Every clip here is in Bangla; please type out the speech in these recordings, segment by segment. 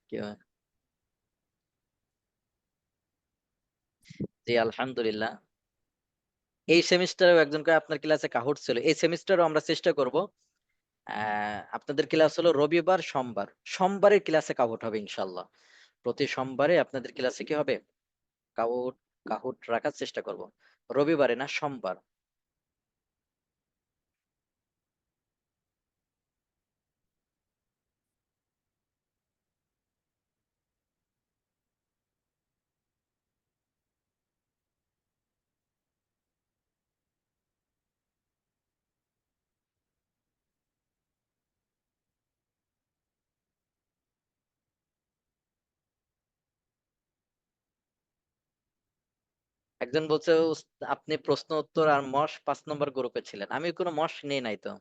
কি হয়? জি আলহামদুলিল্লাহ। এই সেমিস্টারেও একজন করে আপনার ক্লাসে কাহুট ছিল, এই সেমিস্টারও আমরা চেষ্টা করব। আপনাদের ক্লাস হলো রবিবার সোমবার, সোমবারের ক্লাসে কাহুট হবে ইনশাল্লাহ। প্রতি সোমবারে আপনাদের ক্লাসে কি হবে, কাহুট কাহুট রাখার চেষ্টা করব। রবিবারে না, সোমবার। একজন বলছে আপনি প্রশ্ন উত্তর আর মশ 5 নম্বর গ্রুপে ছিলেন, আমি কোনো মশ নেই নাই তো।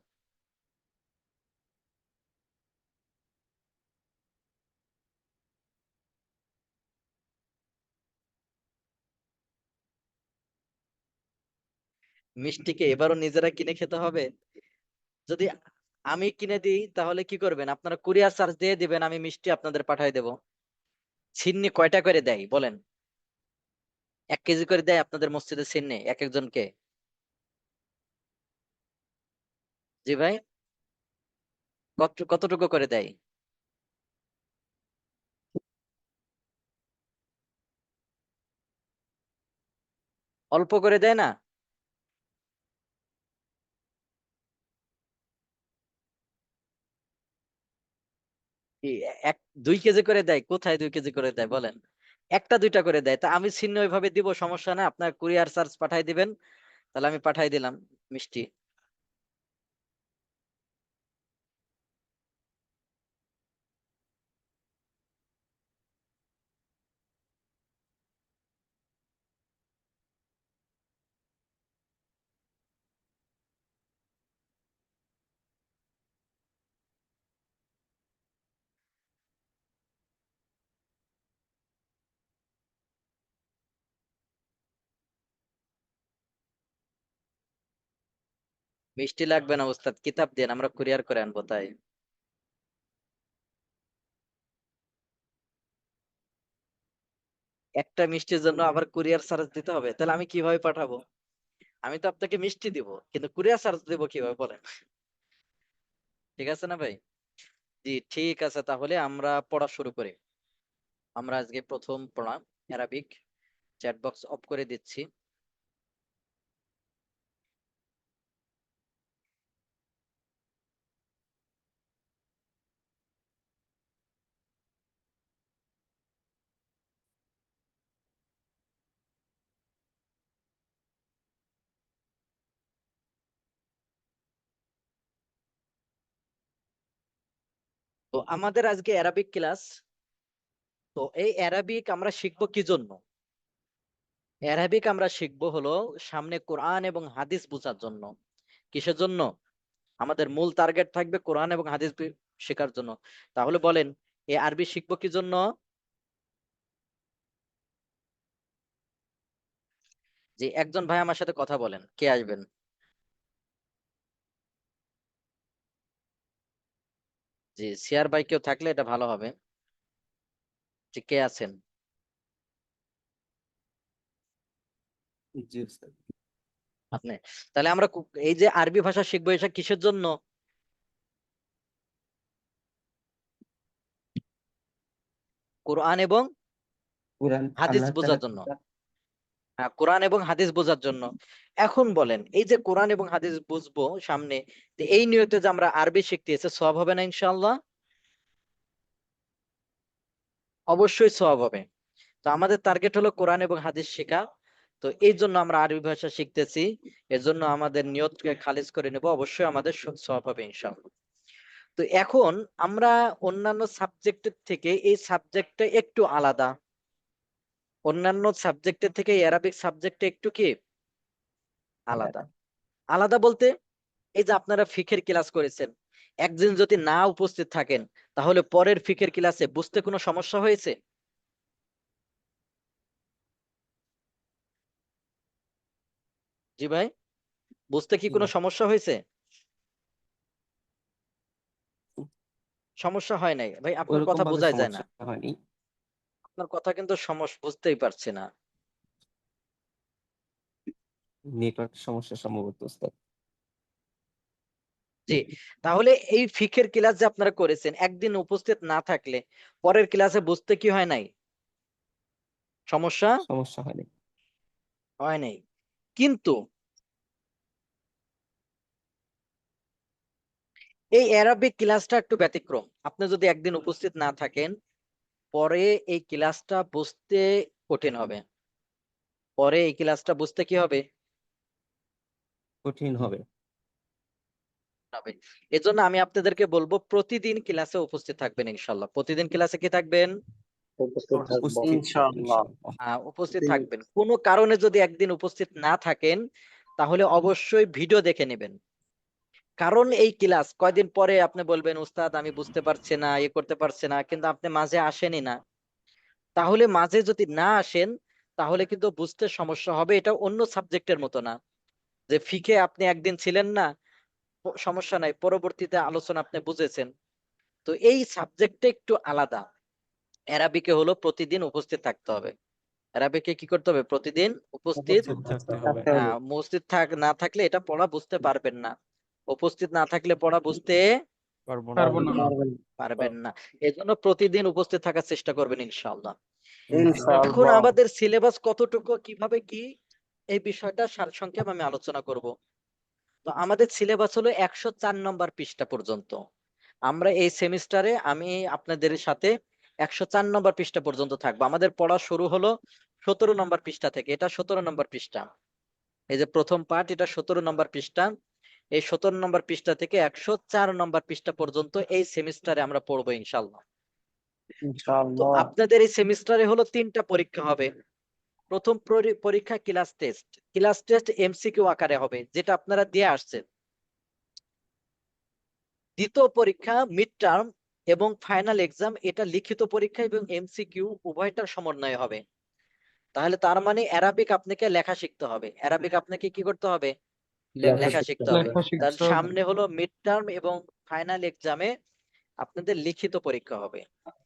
মিষ্টিকে এবারও নিজেরা কিনে খেতে হবে? যদি আমি কিনে দিই তাহলে কি করবেন আপনারা, কুরিয়ার চার্জ দিয়ে দিবেন, আমি মিষ্টি আপনাদের পাঠিয়ে দেবো। ছিন্নি কয়টা করে দেয় বলেন? 1 কেজি করে দেয় আপনাদের মসজিদের ছিন্নি এক একজনকে? জি ভাই, কতটুকু করে দেয়? অল্প করে দেয় না? কি, এক 2 কেজি করে দেয়? কোথায় 2 কেজি করে দেয় বলেন? একটা দুইটা করে দেয়। তা আমি ছিন্ন ওইভাবে দিব, সমস্যা না, আপনার কুরিয়ার চার্জ পাঠাই দিবেন, তাহলে আমি পাঠাই দিলাম মিষ্টি। মিষ্টি লাগবে না ওস্তাদ, কিতাব দেন, আমরা কুরিয়ার করে আনবো তাই। একটা মিষ্টির জন্য আবার কুরিয়ার চার্জ দিতে হবে? তাহলে আমি কিভাবে পাঠাবো? আমি তো আপনাকে মিষ্টি দিব, কিন্তু কুরিয়ার চার্জ দিব কিভাবে বলেন? ঠিক আছে না ভাই? জি ঠিক আছে, তাহলে আমরা পড়া শুরু করি। আমরা আজকে প্রথম পড়া অ্যারাবিক। চ্যাট বক্স অফ করে দিচ্ছি। তো আমাদের আজকে অ্যারাবিক ক্লাস। তো এই অ্যারাবিক আমরা শিখবো কি জন্য? অ্যারাবিক আমরা শিখবো হলো সামনে কোরআন এবং হাদিস বোঝার জন্য। কিসের জন্য? আমাদের মূল টার্গেট থাকবে কোরআন এবং হাদিস শেখার জন্য। তাহলে বলেন, এই আরবি শিখবো কি জন্য? যে একজন ভাই আমার সাথে কথা বলেন, কে আসবেন? জি সিয়ার ভাই কেউ থাকলে এটা ভালো হবে। যে কে আছেন? জি স্যার। আপনি? তাহলে আমরা এই যে আরবি ভাষা শিখবো, এটা কিসের জন্য? কোরআন এবং কোরআন হাদিস আল্লাহ তাআলা বোঝার জন্য। হ্যাঁ, কোরআন এবং হাদিস বোঝার জন্য। এখন বলেন, এই যে কোরআন এবং হাদিস বুঝবো সামনে, তো এই নিয়তে যে আমরা আরবি শিখতে এসে সওয়াব হবে না ইনশাআল্লাহ? অবশ্যই সওয়াব হবে। তো আমাদের টার্গেট হলো কোরআন এবং হাদিস শেখা। তো এই জন্য আমরা আরবি ভাষা শিখতেছি। এর জন্য আমাদের নিয়তকে খালিজ করে নেব, অবশ্যই আমাদের সওয়াব হবে ইনশাআল্লাহ। তো এখন আমরা অন্যান্য সাবজেক্টের থেকে এই সাবজেক্টটা একটু আলাদা। অন্যান্য সাবজেক্টের থেকে অ্যারাবিক সাবজেক্টটা একটু কি আলাদা। আলাদা। আলাদা বলতে, এই যে আপনারা ফিকের ক্লাস করেছেন, একদিন যদি না উপস্থিত থাকেন, তাহলে পরের ফিকের ক্লাসে বুঝতে কোনো সমস্যা হয়েছে? জি ভাই, বুঝতে কি কোনো না, সমস্যা হয়েছে? সমস্যা হয় নাই ভাই, আপনার ওইরকম কথা ভাবে বোঝাই যায় না। সমস্যা হয়নি। আপনার কথা কিন্তু বুঝতেই পারছি না। নেটওয়ার্ক সমস্যা সম্ভবত ওস্তাদ। জি, তাহলে এই ফিকের ক্লাস যে আপনারা করেছেন, একদিন উপস্থিত না থাকলে পরের ক্লাসে বুঝতে কি হয় নাই? সমস্যা সমস্যা হয়নি। হয় নাই। কিন্তু এই অ্যারাবিক ক্লাসটা একটু ব্যতিক্রম। আপনি যদি একদিন উপস্থিত না থাকেন, পরে এই ক্লাসটা বুঝতে কঠিন হবে। পরে এই ক্লাসটা বুঝতে কি হবে? কঠিন হবে। হবে। এজন্য আমি আপনাদেরকে বলবো প্রতিদিন ক্লাসে উপস্থিত থাকবেন ইনশাআল্লাহ। প্রতিদিন ক্লাসে কি থাকবেন? উপস্থিত থাকবো উপস্থিত ইনশাআল্লাহ। ইনশাআল্লাহ। উপস্থিত জি। থাকবেন। কোনো কারণে যদি একদিন উপস্থিত না থাকেন, তাহলে অবশ্যই ভিডিও দেখে নেবেন। কারণ এই ক্লাস কয়দিন পরে আপনি বলবেন, উস্তাদ আমি বুঝতে পারছি না, করতে পারছি না, কিন্তু আপনি মাঝে আসেনই না। তাহলে মাঝে যদি না আসেন, তাহলে কিন্তু বুঝতে সমস্যা হবে। এটা অন্য সাবজেক্টের মতো না। যে ফিকে আপনি একদিন ছিলেন না, সমস্যা নাই। পরবর্তীতে আলোচনা আপনি বুঝেছেন। তো এই সাবজেক্টটা একটু আলাদা। অ্যারাবিকে হলো প্রতিদিন উপস্থিত থাকতে হবে। অ্যারাবিকে কি করতে হবে? প্রতিদিন উপস্থিত উপস্থিত থাকতে হবে। থাকতে হবে। উপস্থিত না থাকলে এটা পড়া বুঝতে পারবেন না। উপস্থিত না থাকলে পড়া বুঝতে পারবো না। পারবো না। পারবেন না। এজন্য প্রতিদিন উপস্থিত থাকার চেষ্টা করবেন ইনশাআল্লাহ। এখন ইনশাআল্লাহ। আমাদের সিলেবাস কতটুকু, কিভাবে কি, এই বিষয়টা সারসংক্ষেপ আমি আলোচনা করব। তো আমাদের সিলেবাস হলো 104 নম্বর পৃষ্ঠা পর্যন্ত। আমরা এই সেমিস্টারে আমি আপনাদের সাথে 104 নম্বর পৃষ্ঠা পর্যন্ত থাকবো। আমাদের পড়া শুরু হলো 17 নম্বর পৃষ্ঠা থেকে। এটা 17 নম্বর পৃষ্ঠা। এই যে প্রথম পার্ট, এটা 17 নম্বর পৃষ্ঠা। এই 17 নম্বর পৃষ্ঠা থেকে 104 নম্বর পৃষ্ঠা পর্যন্ত এই সেমিস্টারে আমরা পড়বো ইনশাআল্লাহ। তো ইনশাআল্লাহ। আপনাদের এই সেমিস্টারে হলো 3টা পরীক্ষা হবে। প্রথম পরীক্ষা class test. Class test MCQ আকারে হবে, যেটা আপনারা দিয়ে আসছেন। দ্বিতীয় পরীক্ষা মিড টার্ম এবং ফাইনাল এক্সাম, এটা লিখিত পরীক্ষা এবং এমসিকিউ উভয়টার সমন্বয়ে হবে। তাহলে তার মানে অ্যারাবিক আপনাকে লেখা শিখতে হবে। অ্যারাবিক আপনাকে কি করতে হবে? লেখা শিখতে হবে। লেখা তার শিখতে হবে। সামনে হলো মিড টার্ম এবং ফাইনাল এক্সামে আপনাদের লিখিত পরীক্ষা হবে।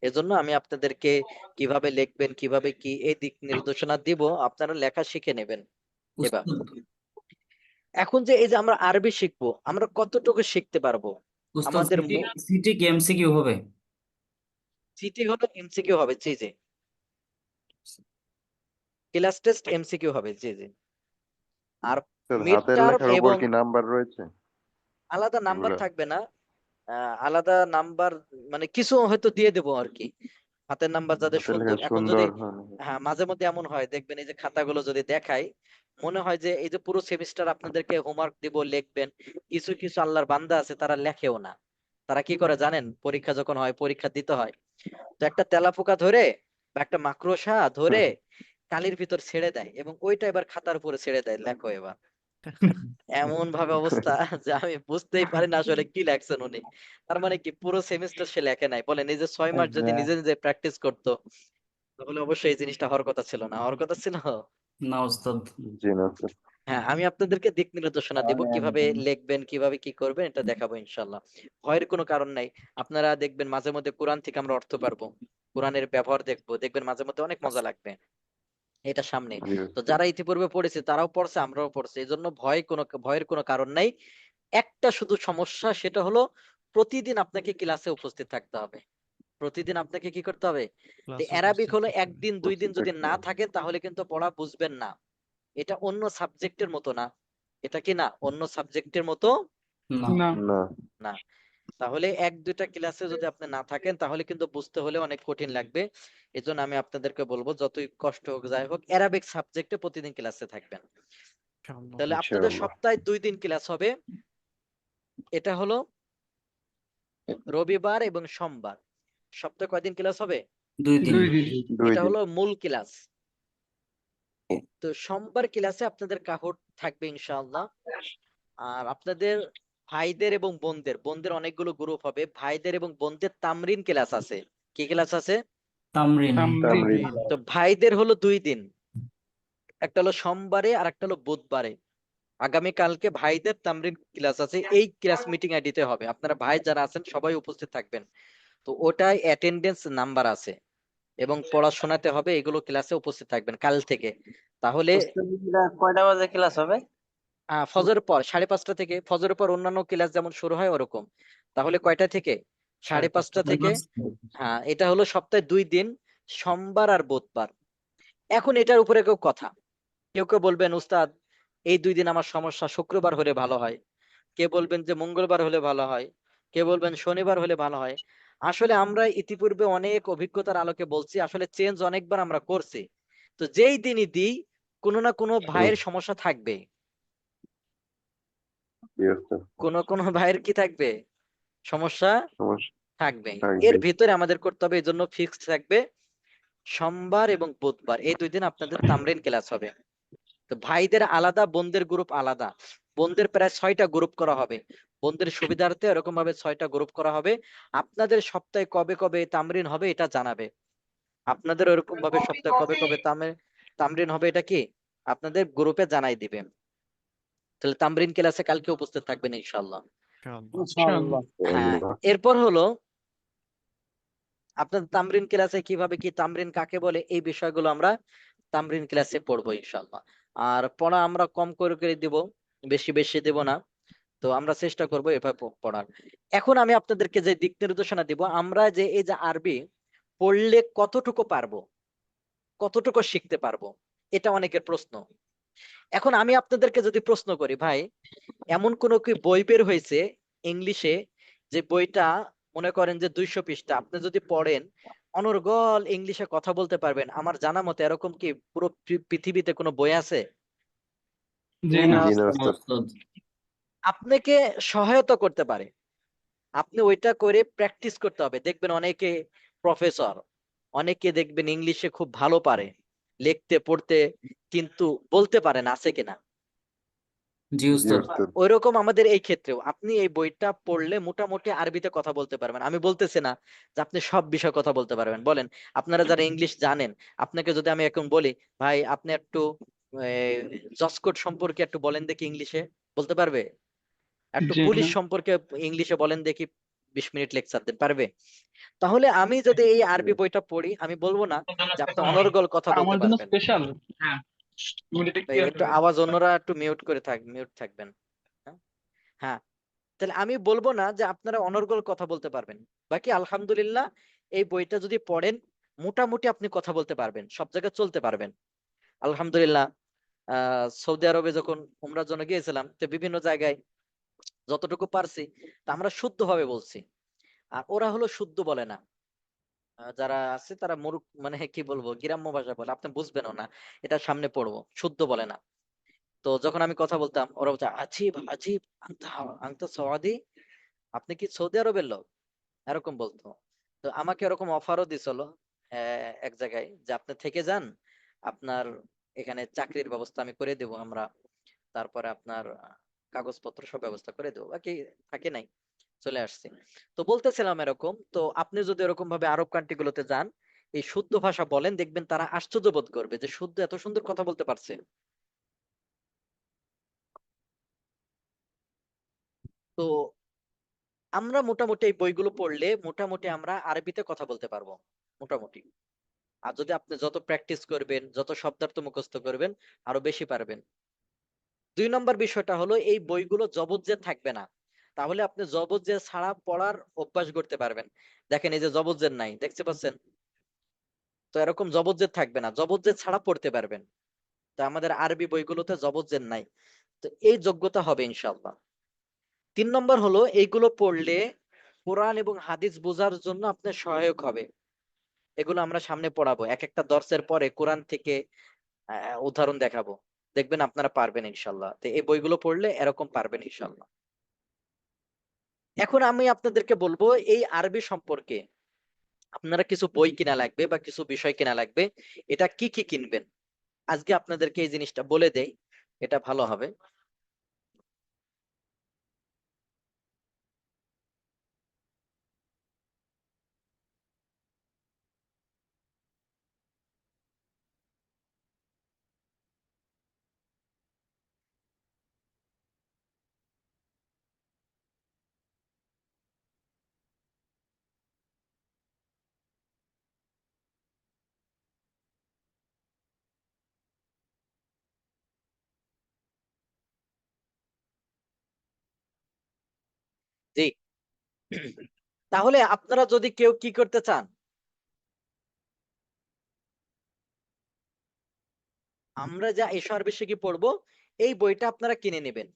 এজন্য আমি আপনাদেরকে কিভাবে লিখবেন, কিভাবে কি, এই দিক নির্দেশনা দিব, আপনারা লেখা শিখে নেবেন এবার। এখন যে এই যে আমরা আরবি শিখবো, আমরা কতটুকু শিখতে পারবো? উস্তাদ আমাদের সিটি কি এমসিকিউ হবে? সিটি হলো এমসিকিউ হবে, জি জি। ক্লাস টেস্ট এমসিকিউ হবে, জি জি। আর মিড হাতের টার্ম লেখার উপর এবং কি নাম্বার রয়েছে আলাদা নাম্বার এগুলা? থাকবে না। আলাদা নাম্বার মানে কিছু হয়তো দিয়ে দেবো আর কি। হাতের নাম্বার যাদের হাতের লেখা সুন্দর, এখন যদি সুন্দর হয়। হ্যাঁ মাঝে মধ্যে এমন হয়, দেখবেন এই যে খাতাগুলো যদি দেখাই, মনে হয় যে এই যে পুরো সেমিস্টার আপনাদেরকে হোমওয়ার্ক দিব, লিখবেন। কিছু কিছু আল্লাহর বান্দা আছে, তারা লেখেও না। তারা কি করে জানেন? পরীক্ষা যখন হয়, পরীক্ষা দিতে হয়, তো একটা তেলাপোকা ধরে বা একটা মাকড়সা ধরে কালির ভিতর ছেড়ে দেয় এবং ওইটা এবার খাতার উপরে ছেড়ে দেয়, লেখো এবার। এমন ভাবে অবস্থা যে আমি বুঝতেই পারি না আসলে কি লেখছেন উনি। তার মানে কি পুরো সেমিস্টার সে লেখে নাই। বলেন এই যে 6 মাস যদি নিজে নিজে প্র্যাকটিস করতো, তাহলে অবশ্যই এই জিনিসটা হওয়ার কথা ছিল না, হওয়ার কথা ছিল। না উস্তাদ। জি না স্যার। হ্যাঁ, আমি আপনাদেরকে দিক নির্দেশনা দিব, কিভাবে লিখবেন, কিভাবে কি করবেন, এটা দেখাবো ইনশাআল্লাহ। ভয়ের কোনো কারণ নাই। আপনারা দেখবেন মাঝে মধ্যে কোরআন থেকে আমরা অর্থ পারবো, কোরআনের ব্যবহার দেখবো, দেখবেন মাঝে মধ্যে অনেক মজা লাগবে। এটা সামনে। জি তো স্যার। যারা ইতিপূর্বে পড়েছে তারাও পড়ছে, আমরাও পড়ছি। এজন্য ভয়ের কোনো কারণ নাই। একটা শুধু সমস্যা, সেটা হলো প্রতিদিন আপনাকে ক্লাসে উপস্থিত থাকতে হবে। প্রতিদিন আপনাকে কি করতে হবে? যে ক্লাসে অ্যারাবিক উপস্থিত হলো থাকতে হবে। একদিন দুই দিন উপস্থিত যদি থাকতে না হবে। থাকেন, তাহলে কিন্তু পড়া বুঝবেন না। এটা অন্য সাবজেক্টের মতো না। এটা কি না? অন্য সাবজেক্টের মতো না। না। না। না। তাহলে 1-2টা ক্লাসে যদি আপনি না থাকেন, তাহলে কিন্তু বুঝতে হলে অনেক কঠিন লাগবে। এজন্য আমি আপনাদেরকে বলবো, যতই কষ্ট হোক যাই হোক, অ্যারাবিক সাবজেক্টে প্রতিদিন ক্লাসে থাকবেন। ইনশাআল্লাহ। তাহলে আপনাদের ইনশাআল্লাহ। সপ্তাহে 2 দিন ক্লাস হবে। এটা হলো রবিবার এবং সোমবার। সপ্তাহে কয়দিন ক্লাস হবে? 2 দিন। 2 দিন। 2 এটা দিন। হলো মূল ক্লাস। তো সোমবার ক্লাসে আপনাদের কাহর থাকবে ইনশাআল্লাহ। আর আপনাদের ভাইদের এবং বোনদের অনেকগুলো গ্রুপ হবে। ভাইদের এবং বোনদের তামরিন ক্লাস আছে। কি ক্লাস আছে? তামরিন। তামরিন। তামরিন। তো ভাইদের হলো 2 দিন। একটা হলো সোমবারে আর একটা হলো বুধবারে। আগামী কালকে ভাইদের তামরিন ক্লাস আছে। এই ক্লাস মিটিং আইডিতে হবে। আপনারা ভাই যারা আছেন সবাই উপস্থিত থাকবেন। তো ওটাই অ্যাটেন্ডেন্স নাম্বার আছে এবং পড়াশোনাতে হবে, এগুলো ক্লাসে উপস্থিত থাকবেন কাল থেকে। তাহলে কয়টা বাজে ক্লাস হবে? ফজরের পর 5:30 থেকে, ফজরের পর অন্যান্য ক্লাস যেমন শুরু হয় ওরকম। তাহলে কয়টা থেকে? 5:30 থেকে। হ্যাঁ, এটা হলো সপ্তাহে 2 দিন, সোমবার আর বুধবার। এখন এটার উপরে কেউ কথা, কেউ কেউ বলবেন উস্তাদ এই 2 দিন আমার সমস্যা, শুক্রবার হলে ভালো হয়। কে বলবেন যে মঙ্গলবার হলে ভালো হয়, কে বলবেন শনিবার হলে ভালো হয়। আসলে আমরা ইতিপূর্বে অনেক অভিজ্ঞতার আলোকে বলছি, আসলে চেঞ্জ অনেকবার আমরা করছি। তো যেই দিনই দিই, কোনো না কোনো ভাইয়ের সমস্যা থাকবে, কোনো ভাইয়ের কি থাকবে, সমস্যা থাকবে। এর ভিতরে আমাদের করতে হবে, এই জন্য ফিক্সড থাকবে সোমবার এবং বুধবার, এই 2 দিন আপনাদের তামরিন ক্লাস হবে। তো ভাইদের আলাদা, বোনদের গ্রুপ আলাদা। বোনদের প্রায় 6টা গ্রুপ করা হবে, বোনদের সুবিধার্থে এরকম ভাবে 6টা গ্রুপ করা হবে। আপনাদের সপ্তাহে কবে কবে তামরিন হবে এটা জানাবে। আপনাদের ওরকম ভাবে সপ্তাহে কবে কবে তামরিন হবে এটা কি আপনাদের গ্রুপে জানাই দিবেন। তাহলে তামরিন ক্লাসে কালকে উপস্থিত থাকবেন ইনশাআল্লাহ। ইনশাআল্লাহ। হ্যাঁ, এরপর হলো আপনার তামরিন ক্লাসে কিভাবে কি, তামরিন কাকে বলে, এই বিষয়গুলো আমরা তামরিন ক্লাসে পড়বো ইনশাআল্লাহ। আর পড়া আমরা কম করে করে দিব, বেশি বেশি দেব না। তো আমরা চেষ্টা করব এভাবে পড়ার। এখন আমি আপনাদেরকে যে দিক নির্দেশনা দিব, আমরা যে এই যে আরবি পড়লে কতটুকু পারবো, কতটুকু শিখতে পারবো, এটা অনেকের প্রশ্ন। এখন আমি আপনাদেরকে যদি প্রশ্ন করি, ভাই এমন কোন কি বই বের হয়েছে ইংলিশে, যে বইটা মনে করেন যে 200 পৃষ্ঠা, আপনি যদি পড়েন অনর্গল ইংলিশে কথা বলতে পারবেন? আমার জানা মতে এরকম কি পুরো পৃথিবীতে কোনো বই আছে? না ওস্তাদ। আপনাকে সহায়তা করতে পারে, আপনি ওইটা করে প্র্যাকটিস করতে হবে। দেখবেন অনেকে প্রফেসর, অনেকে দেখবেন ইংলিশে খুব ভালো পারে লিখতে পড়তে, কিন্তু বলতে পারেন আছে কিনা। জি উস্তাদ। ওইরকম আমাদের এই ক্ষেত্রেও আপনি এই বইটা পড়লে মোটামুটি আরবিতে কথা বলতে পারবেন। আমি বলতেছি না যে আপনি সব বিষয়ে কথা বলতে পারবেন। বলেন, আপনারা যারা ইংলিশ জানেন, আপনাকে যদি আমি এখন বলি ভাই আপনি একটু জসকোট সম্পর্কে একটু বলেন দেখি ইংলিশে, বলতে পারবে? একটু পুলিশ সম্পর্কে ইংলিশে বলেন দেখি, 20 মিনিট লেকচার দেন, পারবে? তাহলে আমি যদি এই আরবি বইটা পড়ি, আমি বলবো না যে আপনি অনর্গল কথা বলতে পারবেন। ভাই, একটু আওয়াজ অন্যরা একটু মিউট থাকবেন। হ্যাঁ, হ্যাঁ। তাহলে আমি বলবো না যে আপনারা অনর্গল কথা বলতে পারবেন। বাকি আলহামদুলিল্লাহ, এই বইটা যদি পড়েন মোটামুটি আপনি কথা বলতে পারবেন, সব জায়গায় চলতে পারবেন আলহামদুলিল্লাহ। সৌদি আরবে যখন উমরার জন্য গিয়েছিলাম, তো বিভিন্ন জায়গায় যতটুকু পারছি তা আমরা শুদ্ধ ভাবে বলছি, আর ওরা হলো শুদ্ধ বলে না। যারা আছে তারা মুরুখ, মানে কি বলবো, গ্রাম্য ভাষা বলে, আপনি বুঝবেনও না, এটা সামনে পড়বো, শুদ্ধ বলে না। তো যখন আমি কথা বলতাম ওরা বলছে আজিব আজিব, আনতা আনতা সওয়াদি, আপনি কি সৌদি আরবের লোক, এরকম বলতো। তো আমাকে এরকম অফারও দিছিল এক জায়গায়, যে আপনি থেকে যান, আপনার এখানে চাকরির ব্যবস্থা আমি করে দেব আমরা, তারপরে আপনার কাগজপত্র সব ব্যবস্থা করে দেবো, বাকি থাকে নাই, চলে আসছি। তো বলতেছিলাম এরকম, তো আপনি যদি এরকম ভাবে আরব কান্ট্রি গুলোতে যান, এই শুদ্ধ ভাষা বলেন, দেখবেন তারা আশ্চর্য বোধ করবে যে শুদ্ধ এত সুন্দর কথা বলতে পারছে। তো আমরা মোটামুটি এই বইগুলো পড়লে মোটামুটি আমরা আরবিতে কথা বলতে পারবো মোটামুটি। আর যদি আপনি যত প্র্যাকটিস করবেন, যত শব্দার্থ মুখস্থ করবেন, আরো বেশি পারবেন। 2 নম্বর বিষয়টা হলো এই বইগুলো জবরজের থাকবে না, তাহলে আপনি জবরজের ছাড়া পড়ার অভ্যাস করতে পারবেন। দেখেন এই যে জবরজের নাই, দেখতে পাচ্ছেন? তো এরকম জবরজের থাকবে না, জবরজের ছাড়া পড়তে পারবেন। তো আমাদের আরবি বইগুলোতে জবরজের নাই, তো এই যোগ্যতা হবে ইনশাআল্লাহ। 3 নম্বর হলো এইগুলো পড়লে কোরআন এবং হাদিস বোঝার জন্য আপনার সহায়ক হবে। এগুলো আমরা সামনে পড়াবো, এক একটা দর্সের পরে কোরআন থেকে উদাহরণ দেখাবো, দেখবেন আপনারা পারবেন ইনশাল্লাহ। তো এই বইগুলো পড়লে এরকম পারবেন ইনশাল্লাহ। এখন আমি আপনাদেরকে বলবো এই আরবি সম্পর্কে আপনারা কিছু বই কিনা লাগবে বা কিছু বিষয় কিনা লাগবে, এটা কি কি কিনবেন আজকে আপনাদেরকে এই জিনিসটা বলে দেই, এটা ভালো হবে। তাহলে আপনারা যদি কেউ কি করতে চান, আমরা যা এসো আরবি শিখি পড়বো এই বইটা আপনারা কিনে নেবেন।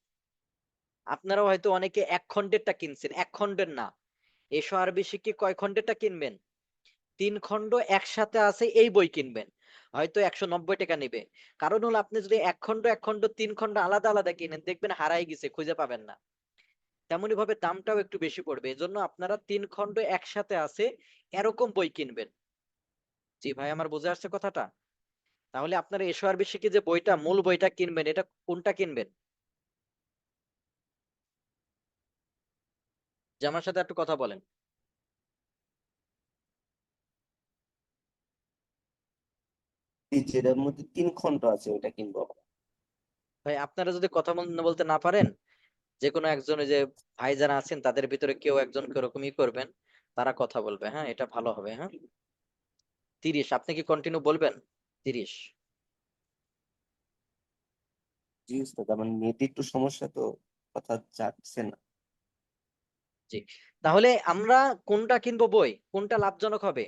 আপনারা হয়তো অনেকে 1 খণ্ডেরটা কিনছেন, 1 খণ্ডের না। এসো আরবি শিখি কয় খণ্ডেরটা কিনবেন? 3 খণ্ড একসাথে আছে এই বই কিনবেন। হয়তো 190 টাকা নিবে। কারণ হলো আপনি যদি 1 খণ্ড 1 খণ্ড 3 খণ্ড আলাদা আলাদা কিনেন দেখবেন হারাই গেছে, খুঁজে পাবেন না। তেমনি ভাবে দামটাও একটু বেশি পড়বে। এজন্য আপনারা 3 খণ্ড একসাথে আছে এরকম বই কিনবেন। জি ভাই, আমার বুঝে আসছে কথাটা? তাহলে আপনারা এসো আরবি শিখে যে বইটা, মূল বইটা কিনবেন, এটা কোনটা কিনবেন? যে আমার সাথে একটু কথা বলেন। যেটার মধ্যে 3 খণ্ড আছে ওটা কিনবো। ভাই আপনারা যদি কথা বলতে না পারেন, যে কোনো একজন, ওই যে ভাই যারা আছেন তাদের ভিতরে কেউ একজনকে ওরকমই করবেন, তারা কথা বলবে। হ্যাঁ, এটা ভালো হবে। হ্যাঁ, 30 আপনি কি কন্টিনিউ বলবেন? 30। জি উস্তাদ, আমার নেট একটু সমস্যা, তো কথা যাচ্ছে না। জি, তাহলে আমরা কোনটা কিনবো বই, কোনটা লাভজনক হবে?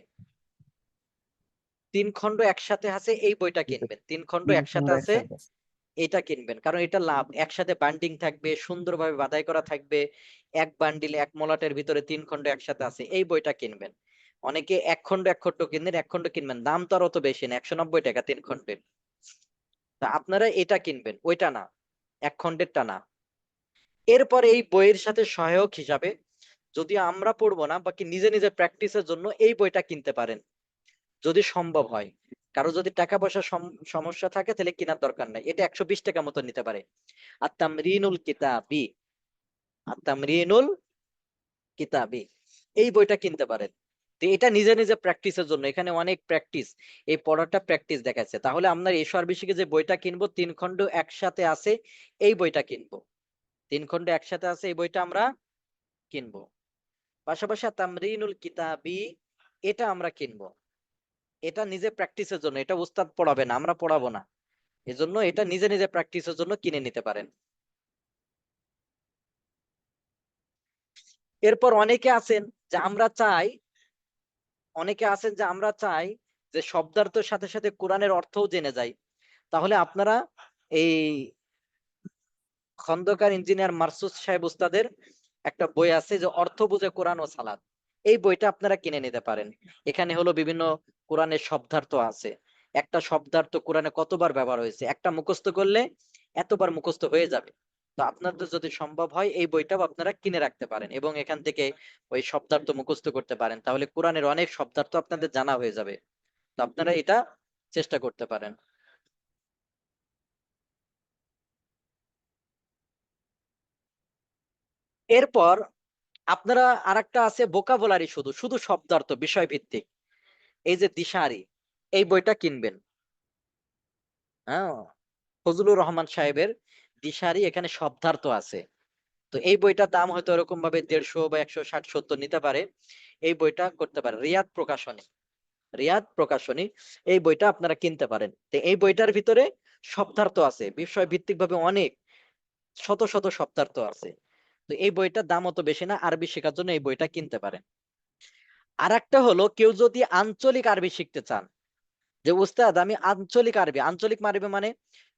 3 খণ্ড একসাথে আছে এই বইটা কিনবেন। 3 খণ্ড 3 একসাথে খণ্ড আছে একসাথে আছে। এটা কিনবেন, কারণ এটা লাভ। একসাথে বান্ডিং থাকবে, সুন্দরভাবে বাঁধাই করা থাকবে। এক বান্ডিলে এক মলাটের ভিতরে 3 খণ্ড একসাথে আছে এই বইটা কিনবেন। অনেকে 1 খণ্ড 1 খণ্ড কিনবেন, 1 খণ্ড কিনবেন, দাম তো আর অত বেশি না, 190 টাকা 3 খণ্ডের। তা আপনারা এটা কিনবেন, ওইটা না, 1 খণ্ডেরটা না। এরপরে এই বইয়ের সাথে সহায়ক হিসাবে, যদি আমরা পড়বো না বাকি নিজে নিজে প্র্যাকটিসের জন্য এই বইটা কিনতে পারেন, যদি সম্ভব হয়। কারো যদি টাকা পয়সার সমস্যা থাকে তাহলে কেনার দরকার নাই। এটা 120 টাকা মতো নিতে পারে। আত-তামরিনুল কিতাবি, আত-তামরিনুল কিতাবি, এই বইটা কিনতে পারেন। তো এটা নিজে নিজে প্র্যাকটিসের জন্য, এখানে অনেক প্র্যাকটিস, এই পড়াটা প্র্যাকটিস দেখাচ্ছে। তাহলে আপনার এসো আরবি শিখে যে বইটা কিনবো 3 খণ্ড একসাথে আছে এই বইটা কিনবো। 3 খণ্ড একসাথে আছে এই বইটা আমরা কিনবো। পাশাপাশি তামরিনুল কিতাবি, এটা আমরা কিনবো। এটা নিজে প্র্যাকটিসের জন্য, এটা উস্তাদ পড়াবে না, আমরা পড়াবো না। এজন্য এটা নিজে নিজে প্র্যাকটিসের জন্য কিনে নিতে পারেন। এরপর অনেকে আছেন যে আমরা চাই, অনেকে আছেন যে আমরা চাই যে শব্দার্থের সাথে সাথে কোরআনের অর্থও জেনে যাই। তাহলে আপনারা এই খন্দকার ইঞ্জিনিয়ার মারসুদ সাহেব উস্তাদের একটা বই আছে যে অর্থ বুঝে কোরআন ও সালাত, এই বইটা আপনারা কিনে নিতে পারেন। এখানে হলো বিভিন্ন কোরআনের শব্দার্থ আছে। একটা শব্দার্থ কোরআনে কতবার ব্যবহার হয়েছে, একটা মুখস্থ করলে এতবার মুখস্থ হয়ে যাবে। তো আপনাদের যদি সম্ভব হয় এই বইটাও আপনারা কিনে রাখতে পারেন এবং এখান থেকে ওই শব্দার্থ মুখস্থ করতে পারেন। তাহলে কোরআনের অনেক শব্দার্থ আপনাদের জানা হয়ে যাবে। তো আপনারা এটা চেষ্টা করতে পারেন। এরপর আপনারা আরেকটা আছে ভোকাবুলারি, শুধু শুধু শব্দার্থ বিষয় ভিত্তিক, এই যে দিশারি, এই বইটা কিনবেন। হ্যাঁ, ফজলুর রহমান সাহেবের দিশারি, এখানে শব্দার্থ আছে। তো এই বইটার দাম হয়তো এরকম ভাবে 150 বা 160-70 নিতে পারে। এই বইটা করতে পারে রিয়াদ প্রকাশনী, রিয়াদ প্রকাশনী, এই বইটা আপনারা কিনতে পারেন। তো এই বইটার ভিতরে শব্দার্থ আছে, বিষয় ভিত্তিক ভাবে অনেক শত শত শব্দার্থ আছে। তো এই বইটার দাম অত বেশি না, আরবি শেখার জন্য এই বইটা কিনতে পারেন। আর একটা হলো, কেউ যদি আঞ্চলিক আরবি শিখতে চান, যে উস্তাদ আমি আঞ্চলিক আরবি, আঞ্চলিক আরবি মানে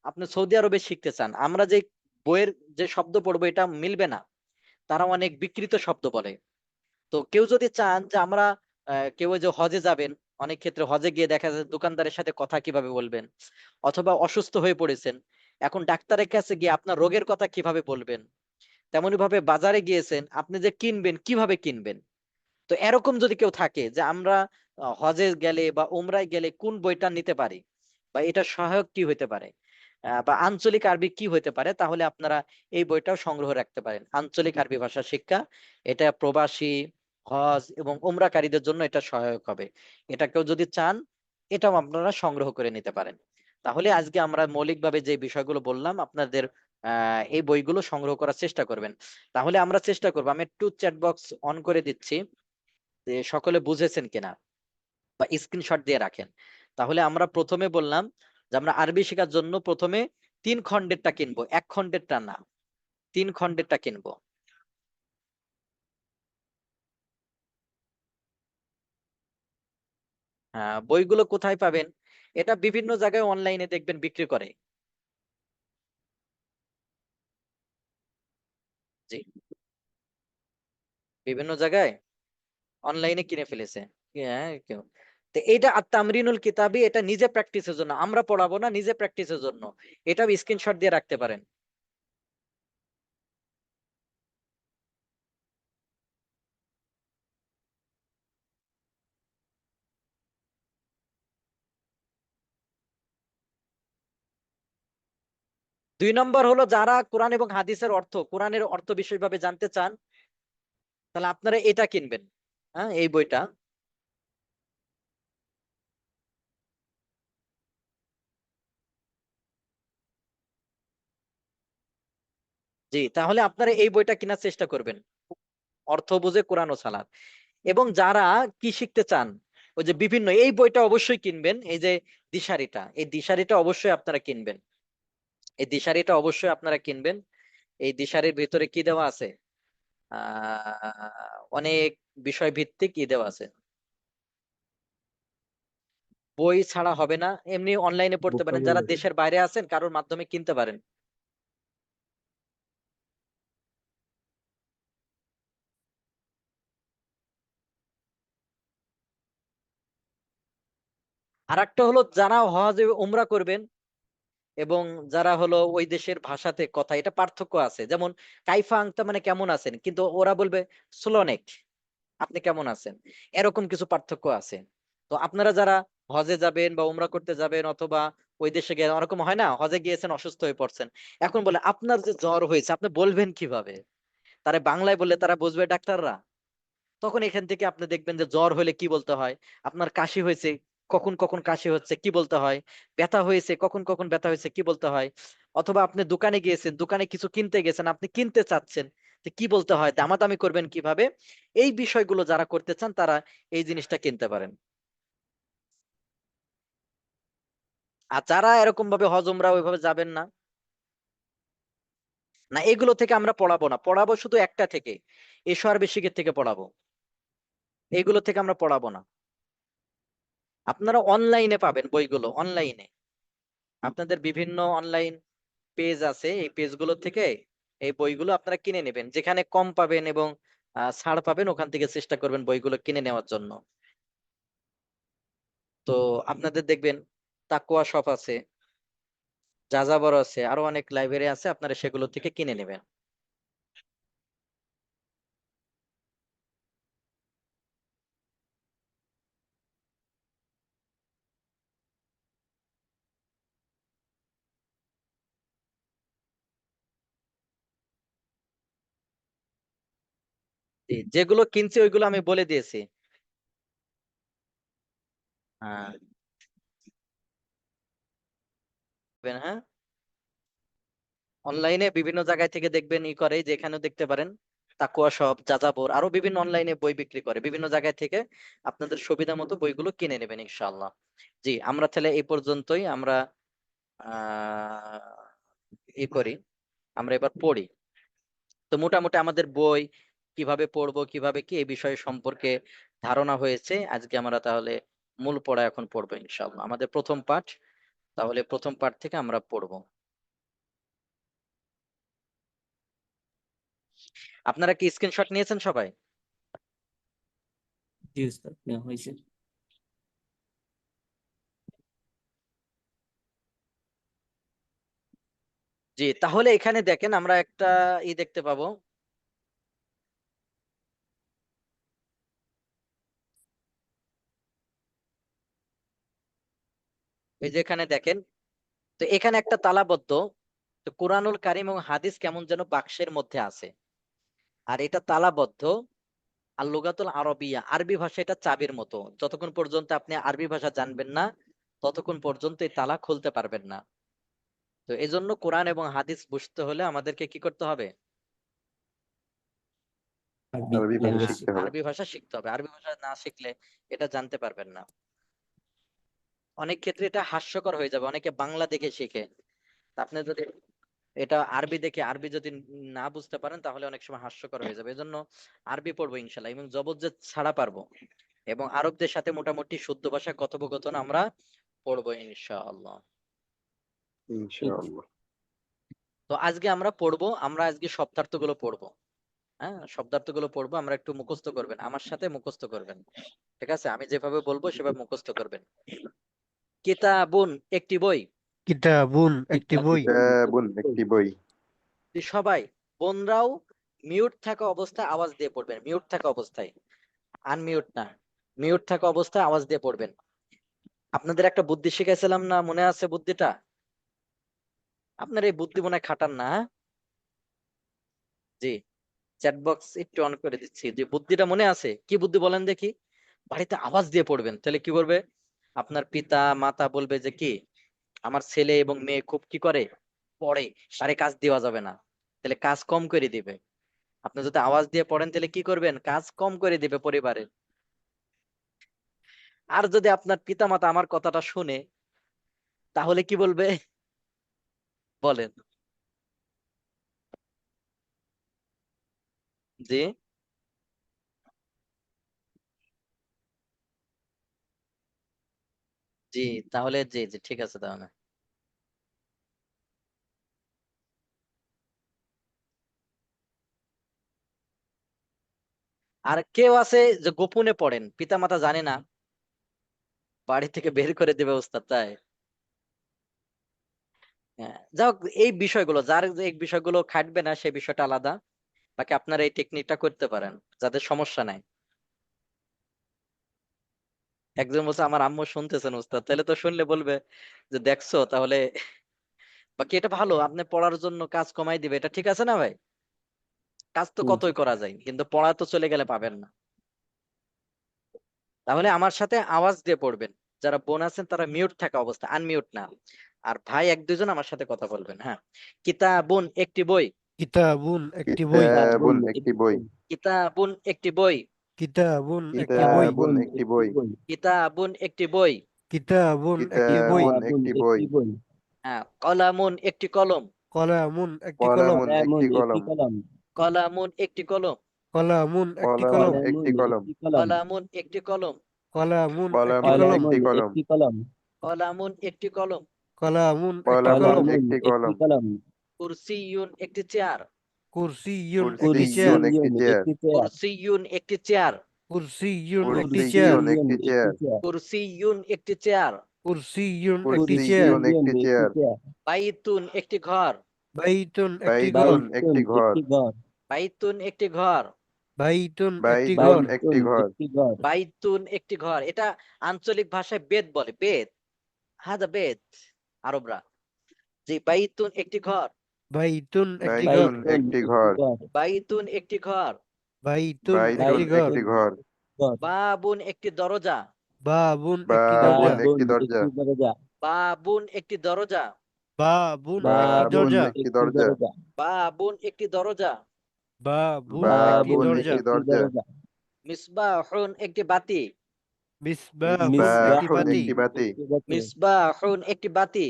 আপনি সৌদি আরবে শিখতে চান, আমরা যে বইয়ের যে শব্দ পড়বো এটা মিলবে না, তারা অনেক বিকৃত শব্দ বলে। তো কেউ যদি চান যে আমরা কেউ ওই যে হজে যাবেন, অনেক ক্ষেত্রে হজে গিয়ে দেখা যায় দোকানদারের সাথে কথা কিভাবে বলবেন, অথবা অসুস্থ হয়ে পড়েছেন, এখন ডাক্তারের কাছে গিয়ে আপনার রোগের কথা কিভাবে বলবেন, তেমনি ভাবে বাজারে গিয়েছেন, আপনি যে কিনবেন কিভাবে কিনবেন। তো এরকম যদি কেউ থাকে যে আমরা হজে গেলে বা উমরায় গেলে কোন বইটা নিতে পারি, বা এটা সহায়ক কি হইতে পারে, বা আঞ্চলিক আরবি কি হইতে পারে, তাহলে আপনারা এই বইটাও সংগ্রহ রাখতে পারেন। আঞ্চলিক আরবি ভাষা শিক্ষা, এটা প্রবাসী, হজ এবং উমরাকারীদের জন্য এটা সহায়ক হবে। এটা কেউ যদি চান এটাও আপনারা সংগ্রহ করে নিতে পারেন। তাহলে আজকে আমরা মৌলিকভাবে যে বিষয়গুলো বললাম আপনাদের এই বইগুলো সংগ্রহ করার চেষ্টা করবেন। তাহলে আমরা চেষ্টা করবো, আমি একটু চ্যাট বক্স অন করে দিচ্ছি যে সকলে বুঝেছেন কিনা, বা স্ক্রিনশট দিয়ে রাখেন। তাহলে আমরা প্রথমে বললাম যে আমরা আরবি শেখার জন্য প্রথমে 3 খণ্ডেরটা কিনবো, 1 খণ্ডেরটা না, 3 খণ্ডেরটা কিনবো। হ্যাঁ, বইগুলো কোথায় পাবেন? এটা বিভিন্ন জায়গায় অনলাইনে দেখবেন বিক্রি করে। জি, বিভিন্ন জায়গায় অনলাইনে কিনে ফেলেছে। হ্যাঁ, কেউ তো এটা তামরিনুল কিতাবি, এটা নিজে প্র্যাকটিসের জন্য, আমরা পড়াবো না, নিজে প্র্যাকটিসের জন্য। এটাও স্ক্রিনশট দিয়ে রাখতে পারেন। দুই নম্বর হলো, যারা কোরআন এবং হাদিসের অর্থ, কোরআনের অর্থ বিশেষভাবে জানতে চান, তাহলে আপনারা এটা কিনবেন। হ্যাঁ, এই বইটা। জি, তাহলে আপনারা এই বইটা কেনার চেষ্টা করবেন, অর্থ বুঝে কোরআন ও সালাত। এবং যারা কি শিখতে চান, ওই যে বিভিন্ন, এই বইটা অবশ্যই কিনবেন। এই যে দিশারিটা, এই দিশারিটা অবশ্যই আপনারা কিনবেন। এই দিশারিটা অবশ্যই আপনারা কিনবেন। এই দিশারির ভিতরে কি দেওয়া আছে? অনেক বিষয় ভিত্তিক ই দেওয়া আছে। বই ছাড়া হবে না, এমনি অনলাইনে পড়তে পারেন, যারা দেশের বাইরে আছেন কারোর মাধ্যমে কিনতে পারেন। আর একটা হলো, যারা হজ উমরা করবেন এবং যারা হলো ওই দেশের ভাষাতে কথা, এটা পার্থক্য আছে। যেমন কাইফা আংতা মানে কেমন আছেন, কিন্তু ওরা বলবে স্লোনেক, আপনি কেমন আছেন, এরকম কিছু পার্থক্য আছে। তো আপনারা যারা হজে যাবেন বা উমরা করতে যাবেন, অথবা ওই দেশে গিয়ে, ওরকম হয় না, হজে গিয়েছেন অসুস্থ হয়ে পড়ছেন, এখন বলে আপনার যে জ্বর হয়েছে আপনি বলবেন কিভাবে? তারা বাংলায় বললে তারা বুঝবে ডাক্তাররা? তখন এখান থেকে আপনি দেখবেন যে জ্বর হলে কি বলতে হয়, আপনার কাশি হয়েছে কখন কখন কাশি হচ্ছে কি বলতে হয়, ব্যথা হয়েছে কখন কখন ব্যথা হয়েছে কি বলতে হয়, অথবা আপনি দোকানে গিয়েছেন, দোকানে কিছু কিনতে গেছেন, আপনি কিনতে চাচ্ছেন, তো কি বলতে হয়, দামাদামি করবেন কিভাবে। এই বিষয়গুলো যারা করতে চান তারা এই জিনিসটা কিনতে পারেন। আর যারা এরকম ভাবে হজ উমরা ওইভাবে যাবেন না, না এগুলো থেকে আমরা পড়াবো না, পড়াবো শুধু একটা থেকে, এসো আরবি শিখের থেকে পড়াবো। এগুলো থেকে আমরা পড়াবো না। আপনারা অনলাইনে পাবেন বইগুলো, অনলাইনে আপনাদের বিভিন্ন অনলাইন পেজ আছে, এই পেজগুলো থেকে এই বইগুলো আপনারা কিনে নেবেন, যেখানে কম পাবেন এবং ছাড় পাবেন, ওখান থেকে চেষ্টা করবেন বইগুলো কিনে নেওয়ার জন্য। তো আপনাদের দেখবেন তাকওয়া শপ আছে, যাযাবর আছে, আরো অনেক লাইব্রেরি আছে, আপনারা সেগুলো থেকে কিনে নেবেন। যেগুলো কিনছি ওইগুলো আমি বলে দিয়েছি। হ্যাঁ, হ্যাঁ, অনলাইনে বিভিন্ন জায়গায় থেকে দেখবেন ই করে, যেখানে দেখতে পারেন তাকুয়া শপ, যাযাবর, আরো বিভিন্ন অনলাইনে বই বিক্রি করে, বিভিন্ন জায়গায় থেকে আপনাদের সুবিধা মতো বইগুলো কিনে নেবেন ইনশাআল্লাহ। জি, আমরা তাহলে এই পর্যন্তই, আমরা আহ ই করি, আমরা এবার পড়ি। তো মোটামুটি আমাদের বই কিভাবে পড়বো, কিভাবে কি, এই বিষয় সম্পর্কে ধারণা হয়েছে। আজকে আমরা তাহলে মূল পড়া এখন পড়বো ইনশাআল্লাহ, আমাদের প্রথম পাঠ। তাহলে প্রথম পাঠ থেকে আমরা পড়বো। আপনারা কি স্ক্রিনশট নিয়েছেন সবাই? জি উস্তাদ, নেওয়া হয়েছে। জি, তাহলে এখানে দেখেন আমরা একটা ই দেখতে পাবো। এই যে এখানে দেখেন, তো এখানে একটা তালাবদ্ধ, তো কোরআনুল কারীম এবং হাদিস কেমন যেন বাক্সের মধ্যে আছে, আর এটা তালাবদ্ধ। আর লুগাতুল আরবিয়া, আরবি ভাষা এটা চাবির মতো, যতক্ষণ পর্যন্ত আপনি আরবি ভাষা জানবেন না ততক্ষণ পর্যন্ত এই তালা খুলতে পারবেন না। তো এজন্য কোরআন এবং হাদিস বুঝতে হলে আমাদেরকে কি করতে হবে? আরবি ভাষা শিখতে হবে। আরবি ভাষা শিখতে হবে। আরবি ভাষা না শিখলে এটা জানতে পারবেন না। অনেক ক্ষেত্রে এটা হাস্যকর হয়ে যাবে, অনেকে বাংলা দেখে শিখে, তা আপনি যদি এটা আরবি দেখে আরবি যদি না বুঝতে পারেন তাহলে অনেক সময় হাস্যকর হয়ে যাবে। এজন্য আরবি পড়বো ইনশাল্লাহ, এবং জবরদস্ত ছাড়া পারবো। এবং আরবদের সাথে মোটামুটি শুদ্ধ ভাষায় কথোপকথন আমরা পড়বো ইনশাআল্লাহ। ইনশাআল্লাহ। তো আজকে আমরা পড়বো, আমরা আজকে শব্দার্থগুলো পড়বো। হ্যাঁ, শব্দার্থগুলো পড়বো, আমরা একটু মুখস্থ করবেন, আমার সাথে মুখস্থ করবেন। ঠিক আছে, আমি যেভাবে বলবো সেভাবে মুখস্থ করবেন। কিতাবুন একটি বই। কিতাবুন একটি বই। কিতাবুন একটি বই। সবাই বোনরাও মিউট থাকা অবস্থায় আওয়াজ দিয়ে পড়বেন, মিউট থাকা অবস্থায়, আনমিউট না, মিউট থাকা অবস্থায় আওয়াজ দিয়ে পড়বেন। আপনাদের একটা বুদ্ধি শিখাইছিলাম না, মনে আছে বুদ্ধিটা? আপনার এই বুদ্ধি মনে হয় খাটান না, হ্যাঁ? জি, চ্যাট বক্স একটু অন করে দিচ্ছি। যে বুদ্ধিটা মনে আছে, কি বুদ্ধি বলেন দেখি? বাড়িতে আওয়াজ দিয়ে পড়বেন, তাহলে কি করবে? আপনার পিতা মাতা বলবে যে কি, আমার ছেলে এবং মেয়ে খুব কি করে, পড়ে, সারে কাজ দেওয়া যাবে না, তাহলে কাজ কম করে দিবে। আপনি যদি আওয়াজ দিয়ে পড়েন তাহলে কি করবেন? কাজ কম করে দিবে পরিবারে। আর যদি আপনার পিতা মাতা আমার কথাটা শুনে, তাহলে কি বলবে বলেন? জি, জি, তাহলে জি জি ঠিক আছে তাহলে। আর কেউ আছে যে গোপনে পড়েন, পিতা মাতা জানে না, বাড়ি থেকে বের করে দেবে ওস্তাদ, তাই? হ্যাঁ, যাই হোক, এই বিষয়গুলো যার যে এই বিষয়গুলো খাটবে না সেই বিষয়টা আলাদা। বাকি আপনারা এই টেকনিকটা করতে পারেন যাদের সমস্যা নাই। একজন বলছে আমার আম্মু শুনতেছেন ওস্তাদ, তাহলে তো শুনলে বলবে যে দেখছো তাহলে। বাকি এটা ভালো, আপনি পড়ার জন্য কাজ কমাই দিবে, এটা ঠিক আছে না ভাই? কাজ তো কতই করা যায়, কিন্তু পড়া তো চলে গেলে পাবেন না। তাহলে আমার সাথে আওয়াজ দিয়ে পড়বেন। যারা বোন আছেন তারা মিউট থাকা অবস্থা, আনমিউট না। আর ভাই এক দুজন আমার সাথে কথা বলবেন। হ্যাঁ, কিতাবুন একটি বই। কিতাবুন একটি বই। কিতাবুন একটি বই। কিতাবুন একটি বই। কিতাবুন একটি বই। কিতাবুন একটি বই। কিতাবুন একটি বই। কিতাবুন একটি বই। কিতাবুন একটি বই। হ্যাঁ, কলামুন একটি কলম। কলামুন একটি কলম। কলামুন একটি কলম। কলামুন একটি কলম। কলামুন একটি কলামুন কলম। একটি কলম। কলামুন একটি কলম। কলামুন একটি কলামুন কলম। একটি কলম। কলামুন একটি কলম। কলামুন একটি কলামুন কলম। একটি কলম। কুরসিয়ুন একটি চেয়ার। কুরসিয়ুন একটি চেয়ার। কুরসিয়ুন একটি চেয়ার। কুরসিয়ুন একটি চেয়ার। কুরসিয়ুন একটি চেয়ার। কুরসিয়ুন একটি চেয়ার। কুরসিয়ুন একটি চেয়ার। কুরসিয়ুন একটি চেয়ার। কুরসিয়ুন একটি চেয়ার। বাইতুন একটি ঘর। বাইতুন একটি ঘর। বাইতুন একটি ঘর। বাইতুন একটি ঘর। বাইতুন একটি বাইতুন ঘর। একটি ঘর। বাইতুন একটি ঘর, এটা আঞ্চলিক ভাষায় বেদ বলে, বেদ। হাদা বেদ, আরবরা। যে বাইতুন একটি ঘর। বাইতুন একটি ঘর। বাইতুন একটি ঘর। বাইতুন একটি ঘর। বাইতুন বাইতুন একটি ঘর। একটি ঘর। বাবুন একটি দরজা। বাবুন একটি বাবুন দরজা। একটি দরজা। বাবুন একটি দরজা। বাবুন একটি বাবুন দরজা। একটি দরজা। বাবুন একটি দরজা। বাবুন একটি বাবুন দরজা। একটি দরজা। মিসবাহুন একটি বাতি। মিসবাহুন একটি মিসবাহুন বাতি। একটি বাতি। মিসবাহুন একটি বাতি।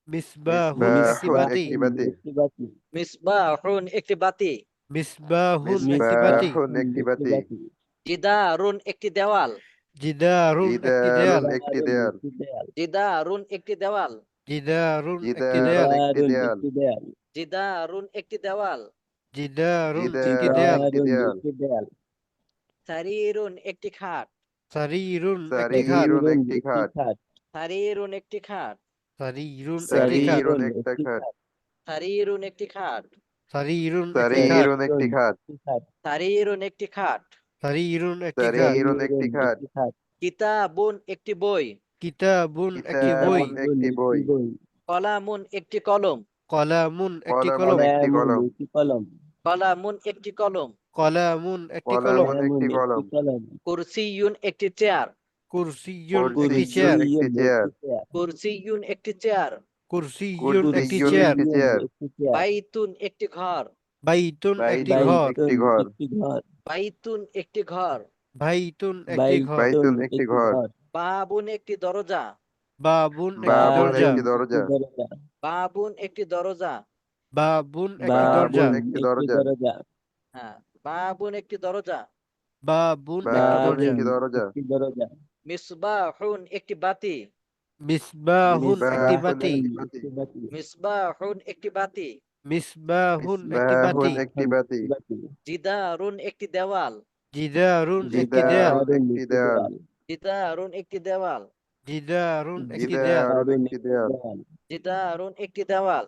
মিসবাহুন একটি মিসবাহুন বাতি। একটি বাতি। মিসবাহুন একটি বাতি। মিসবাহুন একটি বাতি। মিসবাহুন একটি বাতি। জিদারুন একটি দেওয়াল। জিদারুন একটি দেয়াল। জিদারুন একটি দেয়াল। জিদারুন একটি দেওয়াল। জিদারুন একটি জিদারুন দেয়াল। একটি দেয়াল। জিদারুন একটি দেওয়াল। জিদারুন একটি জিদারুন দেয়াল। একটি দেয়াল। সারিরুন একটি খাট। সারিরুন একটি খাট। সারিরুন একটি খাট। সারিরুন একটি খাট। সারিরুন একটি খাট। সারিরুন একটি খাট। সারিরুন একটি খাট। সারিরুন একটি খাট। সারিরুন একটি খাট। সারিরুন একটি খাট। সারিরুন একটি খাট। সারিরুন একটি খাট। কিতাবুন একটি বই। কিতাবুন একটি বই। কিতাবুন একটি বই। কলামুন একটি কলম। কলামুন একটি কলামুন কলম। একটি কলম। কলামুন একটি কলম। কলামুন একটি কলম। কলামুন একটি কলম। কুরসিয়ুন একটি চেয়ার। কুরসিয়ুন একটি কুরসিয়ুন চেয়ার। একটি চেয়ার। কুরসিয়ুন একটি চেয়ার। কুরসিয়ুন একটি কুরসিয়ুন চেয়ার। একটি চেয়ার। বাইতুন একটি ঘর। বাইতুন একটি বাইতুন ঘর। একটি ঘর। বাইতুন একটি ঘর। বাইতুন একটি ঘর। বাইতুন একটি ঘর। বাবুন একটি দরজা। বাবুন একটি বাবুন দরজা। একটি দরজা। বাবুন একটি দরজা। বাবুন একটি বাবুন দরজা। একটি দরজা। হ্যাঁ, বাবুন একটি দরজা। বাবুন একটি বাবুন দরজা একটি দরজা মিসবাহুন একটি বাতি মিসবাহুন একটি মিসবাহুন বাতি একটি বাতি মিসবাহুন একটি বাতি মিসবাহুন একটি মিসবাহুন বাতি একটি বাতি জিদারুন একটি দেওয়াল জিদারুন একটি দেয়াল জিদারুন একটি দেয়াল জিদারুন একটি দেওয়াল জিদারুন একটি দেয়াল জিদারুন একটি দেয়াল জিদারুন একটি দেওয়াল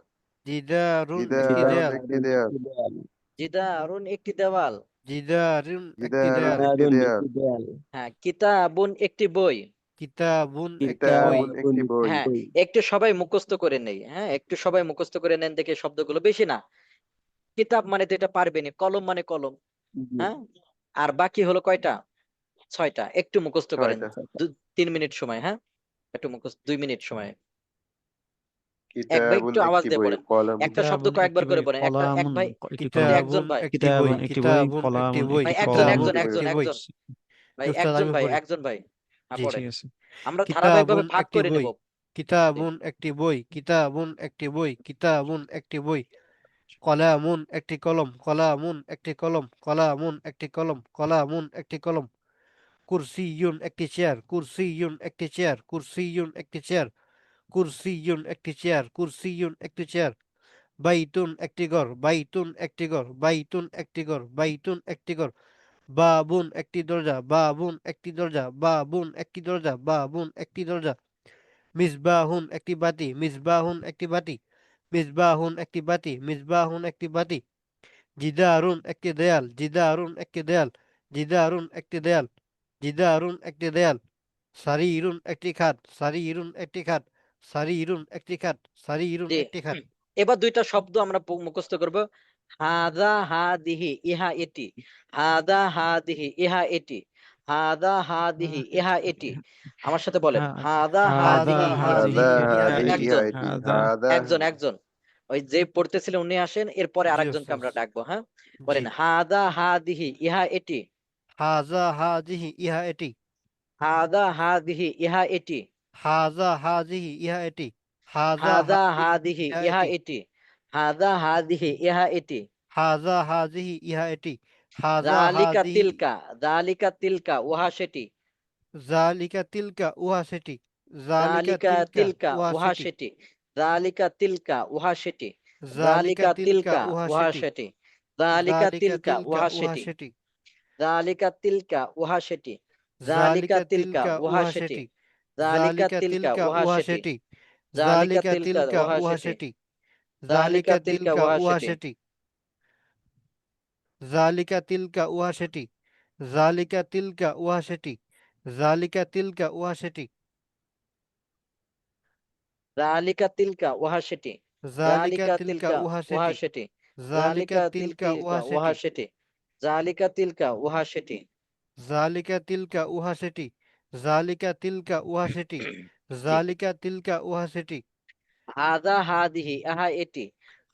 জিদারুন একটি জিদারুন দেয়াল একটি দেয়াল জিদারুন একটি দেওয়াল জিদারুন একটি জিদারুন দেয়াল একটি দেয়াল হ্যাঁ কিতাবুন একটি বই কিতাবুন একটি বই কিতাবুন একটি বই হ্যাঁ একটু সবাই মুখস্থ করে নেই, হ্যাঁ একটু সবাই মুখস্থ করে নেন দেখে শব্দগুলো বেশি না। কিতাব মানে তো এটা পারবেনি, কলম মানে কলম, হ্যাঁ আর বাকি হলো কয়টা? 6টা। একটু মুখস্থ করেন, 6টা 3 মিনিট সময়, হ্যাঁ একটু মুখস্থ 2 মিনিট সময়। এক ভাই কিতাবুন একটু আওয়াজ একটি দিয়ে বই পড়েন, কলম একটা শব্দ কয়েকবার করে পড়েন, একটা এক ভাই একজন কিতাবুন ভাই একটি বই কিতাবুন একটি বই ভাই কলম একজন কিতাবুন একজন একটি একজন বই একজন ভাই উস্তাদ একজন আমি ভাই পড়ি একজন ভাই হ্যাঁ জি পড়েন। আমরা ধারাবাহিকভাবে কিতাবুন ভাগ একটি করে বই নেব। কিতাবুন একটি বই কিতাবুন একটি বই কিতাবুন একটি বই কলামুন একটি কলম কলামুন একটি কলম কলামুন একটি কলম কলামুন একটি কলম কুরসিয়ুন একটি চেয়ার কুরসিয়ুন একটি চেয়ার কুরসিয়ুন একটি চেয়ার কুরসিয়ুন একটি চেয়ার কুরসিয়ুন একটি চেয়ার বাইতুন একটি ঘর বাইতুন একটি ঘর বাইতুন একটি ঘর বাইতুন একটি ঘর বাবুন একটি দরজা বাবুন একটি দরজা বাবুন একটি দরজা বাবুন একটি দরজা মিসবাহুন একটি বাতি মিসবাহুন একটি বাতি মিসবাহুন একটি বাতি মিসবাহুন একটি বাতি জিদারুন একটি দেয়াল জিদারুন একটি দেয়াল জিদারুন একটি দেয়াল জিদারুন একটি দেয়াল সারিরুন একটি খাট সারিরুন একটি খাট সারিরুন একটি খাট সারিরুন জি একটি খাট এবার দুইটা শব্দ আমরা মুখস্থ করব। হাদা হাদিহি ইহা এটি, হাদা হাদিহি ইহা এটি, হাদা হাদিহি ইহা এটি। আমার সাথে বলেন হাদা হাদিহি হাদা ইহা হাদিহি এটি ইহা একজন এটি হাদা একজন একজন ওই যে পড়তেছিলেন উনি আসেন, এরপরে জি আরেকজনকে উস্তাদ আমরা ডাকবো, হ্যাঁ জি বলেন হাদা হাদিহি ইহা এটি, হাজা হাজিহি ইহা এটি হাদা হাদিহি ইহা এটি, হাজা হাজিহি ইহা এটি হাজা হাদা হাজিহি হাদিহি ইহা ইহা এটি এটি, হাদা হাদিহি ইহা এটি। হাজা হাজিহি ইহা এটি হাজা জালিকা হাজিহি তিলকা, জালিকা তিলকা উহা সেটি, জালিকা তিলকা উহা সেটি জালিকা জালিকা তিলকা তিলকা উহা উহা সেটি সেটি, জালিকা তিলকা উহা সেটি, জালিকা জালিকা তিলকা তিলকা উহা উহা সেটি সেটি, জালিকা জালিকা তিলকা তিলকা উহা উহা সেটি, সেটি জালিকা তিলকা উহা সেটি, জালিকা জালিকা তিলকা তিলকা উহা উহা সেটি, সেটি জালিকা জালিকা তিলকা তিলকা উহা উহা সেটি, সেটি জালিকা জালিকা তিলকা তিলকা উহা উহা সেটি, সেটি জালিকা জালিকা তিলকা তিলকা উহা উহা সেটি। সেটি জালিকা তিলকা উহা সেটি জালিকা তিলকা উহা সেটি জালিকা তিলকা উহা সেটি জালিকা তিলকা উহা সেটি, জালিকা জালিকা তিলকা তিলকা উহা উহা সেটি সেটি, জালিকা জালিকা তিলকা তিলকা উহা উহা সেটি সেটি, জালিকা তিলকা উহা সেটি। জালিকা তিলকা উহা সেটি জালিকা তিলকা উহা সেটি জি জালিকা তিলকা উহা সেটি হাদা হাদিহি ইহা এটি,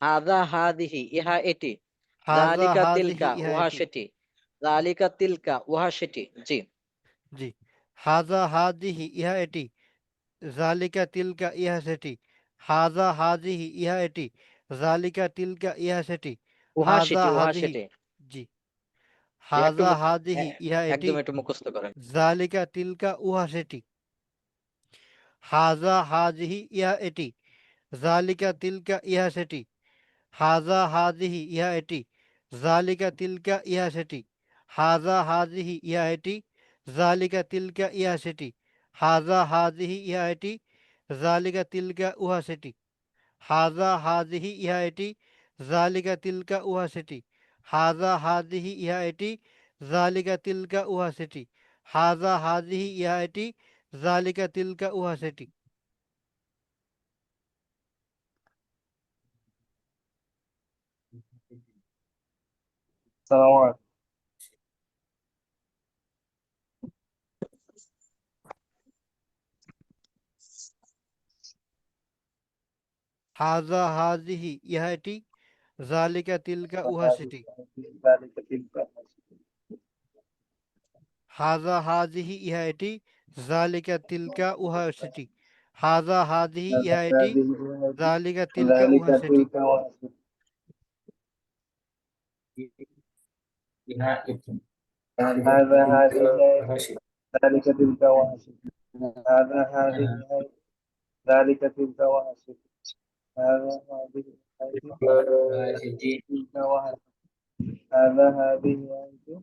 হাদা হাদিহি ইহা এটি, হাজা জালিকা হাজিহি তিলকা ইহা উহা এটি সেটি, জালিকা তিলকা উহা সেটি। জি জি হাজা হাজিহি ইহা এটি জালিকা তিলকা ইহা সেটি হাজা হাজিহি ইহা এটি জালিকা তিলকা ইহা সেটি উহা হাজা সেটি উহা হাজিহি সেটি। জি জি একটু হাজা হাজিহি এ- ইহা এটি একদম একটু মুখস্থ করেন। জালিকা তিলকা উহা সেটি হাজা হাজিহি ইহা এটি জালিকা তিলকা ইহা সেটি হাজা হাজিহি ইহা এটি জালিকা তিলকা ইহা সেটি হাজা হাজিহি ইহা এটি জালিকা তিলকা ইহা সেটি হাজা হাজিহি ইহা এটি জালিকা তিলকা উহা সেটি হাজা হাজিহি ইহা এটি জালিকা তিলকা উহা সেটি হাজা হাজিহি ইহা এটি জালিকা তিলকা উহা সেটি হাজা হাজিহি ইহা এটি জালিকা তিলকা উহা সেটি সালাম আলাইকুম। হাজা হাজিহি ইহা এটি জালিকা তিলকা উহা সেটি হাজা হাজিহি ইহা এটি জালিকা তিলকা উহা সেটি হাজা হাজিহি ইহা এটি জালিকা তিলকা উহা সেটি ইহা এটি هذا هذه ذلك تلك وهشم هذا هذه هي ذلك تلك وهشم هذا هذه هذه تلك وهشم هذا هذه هي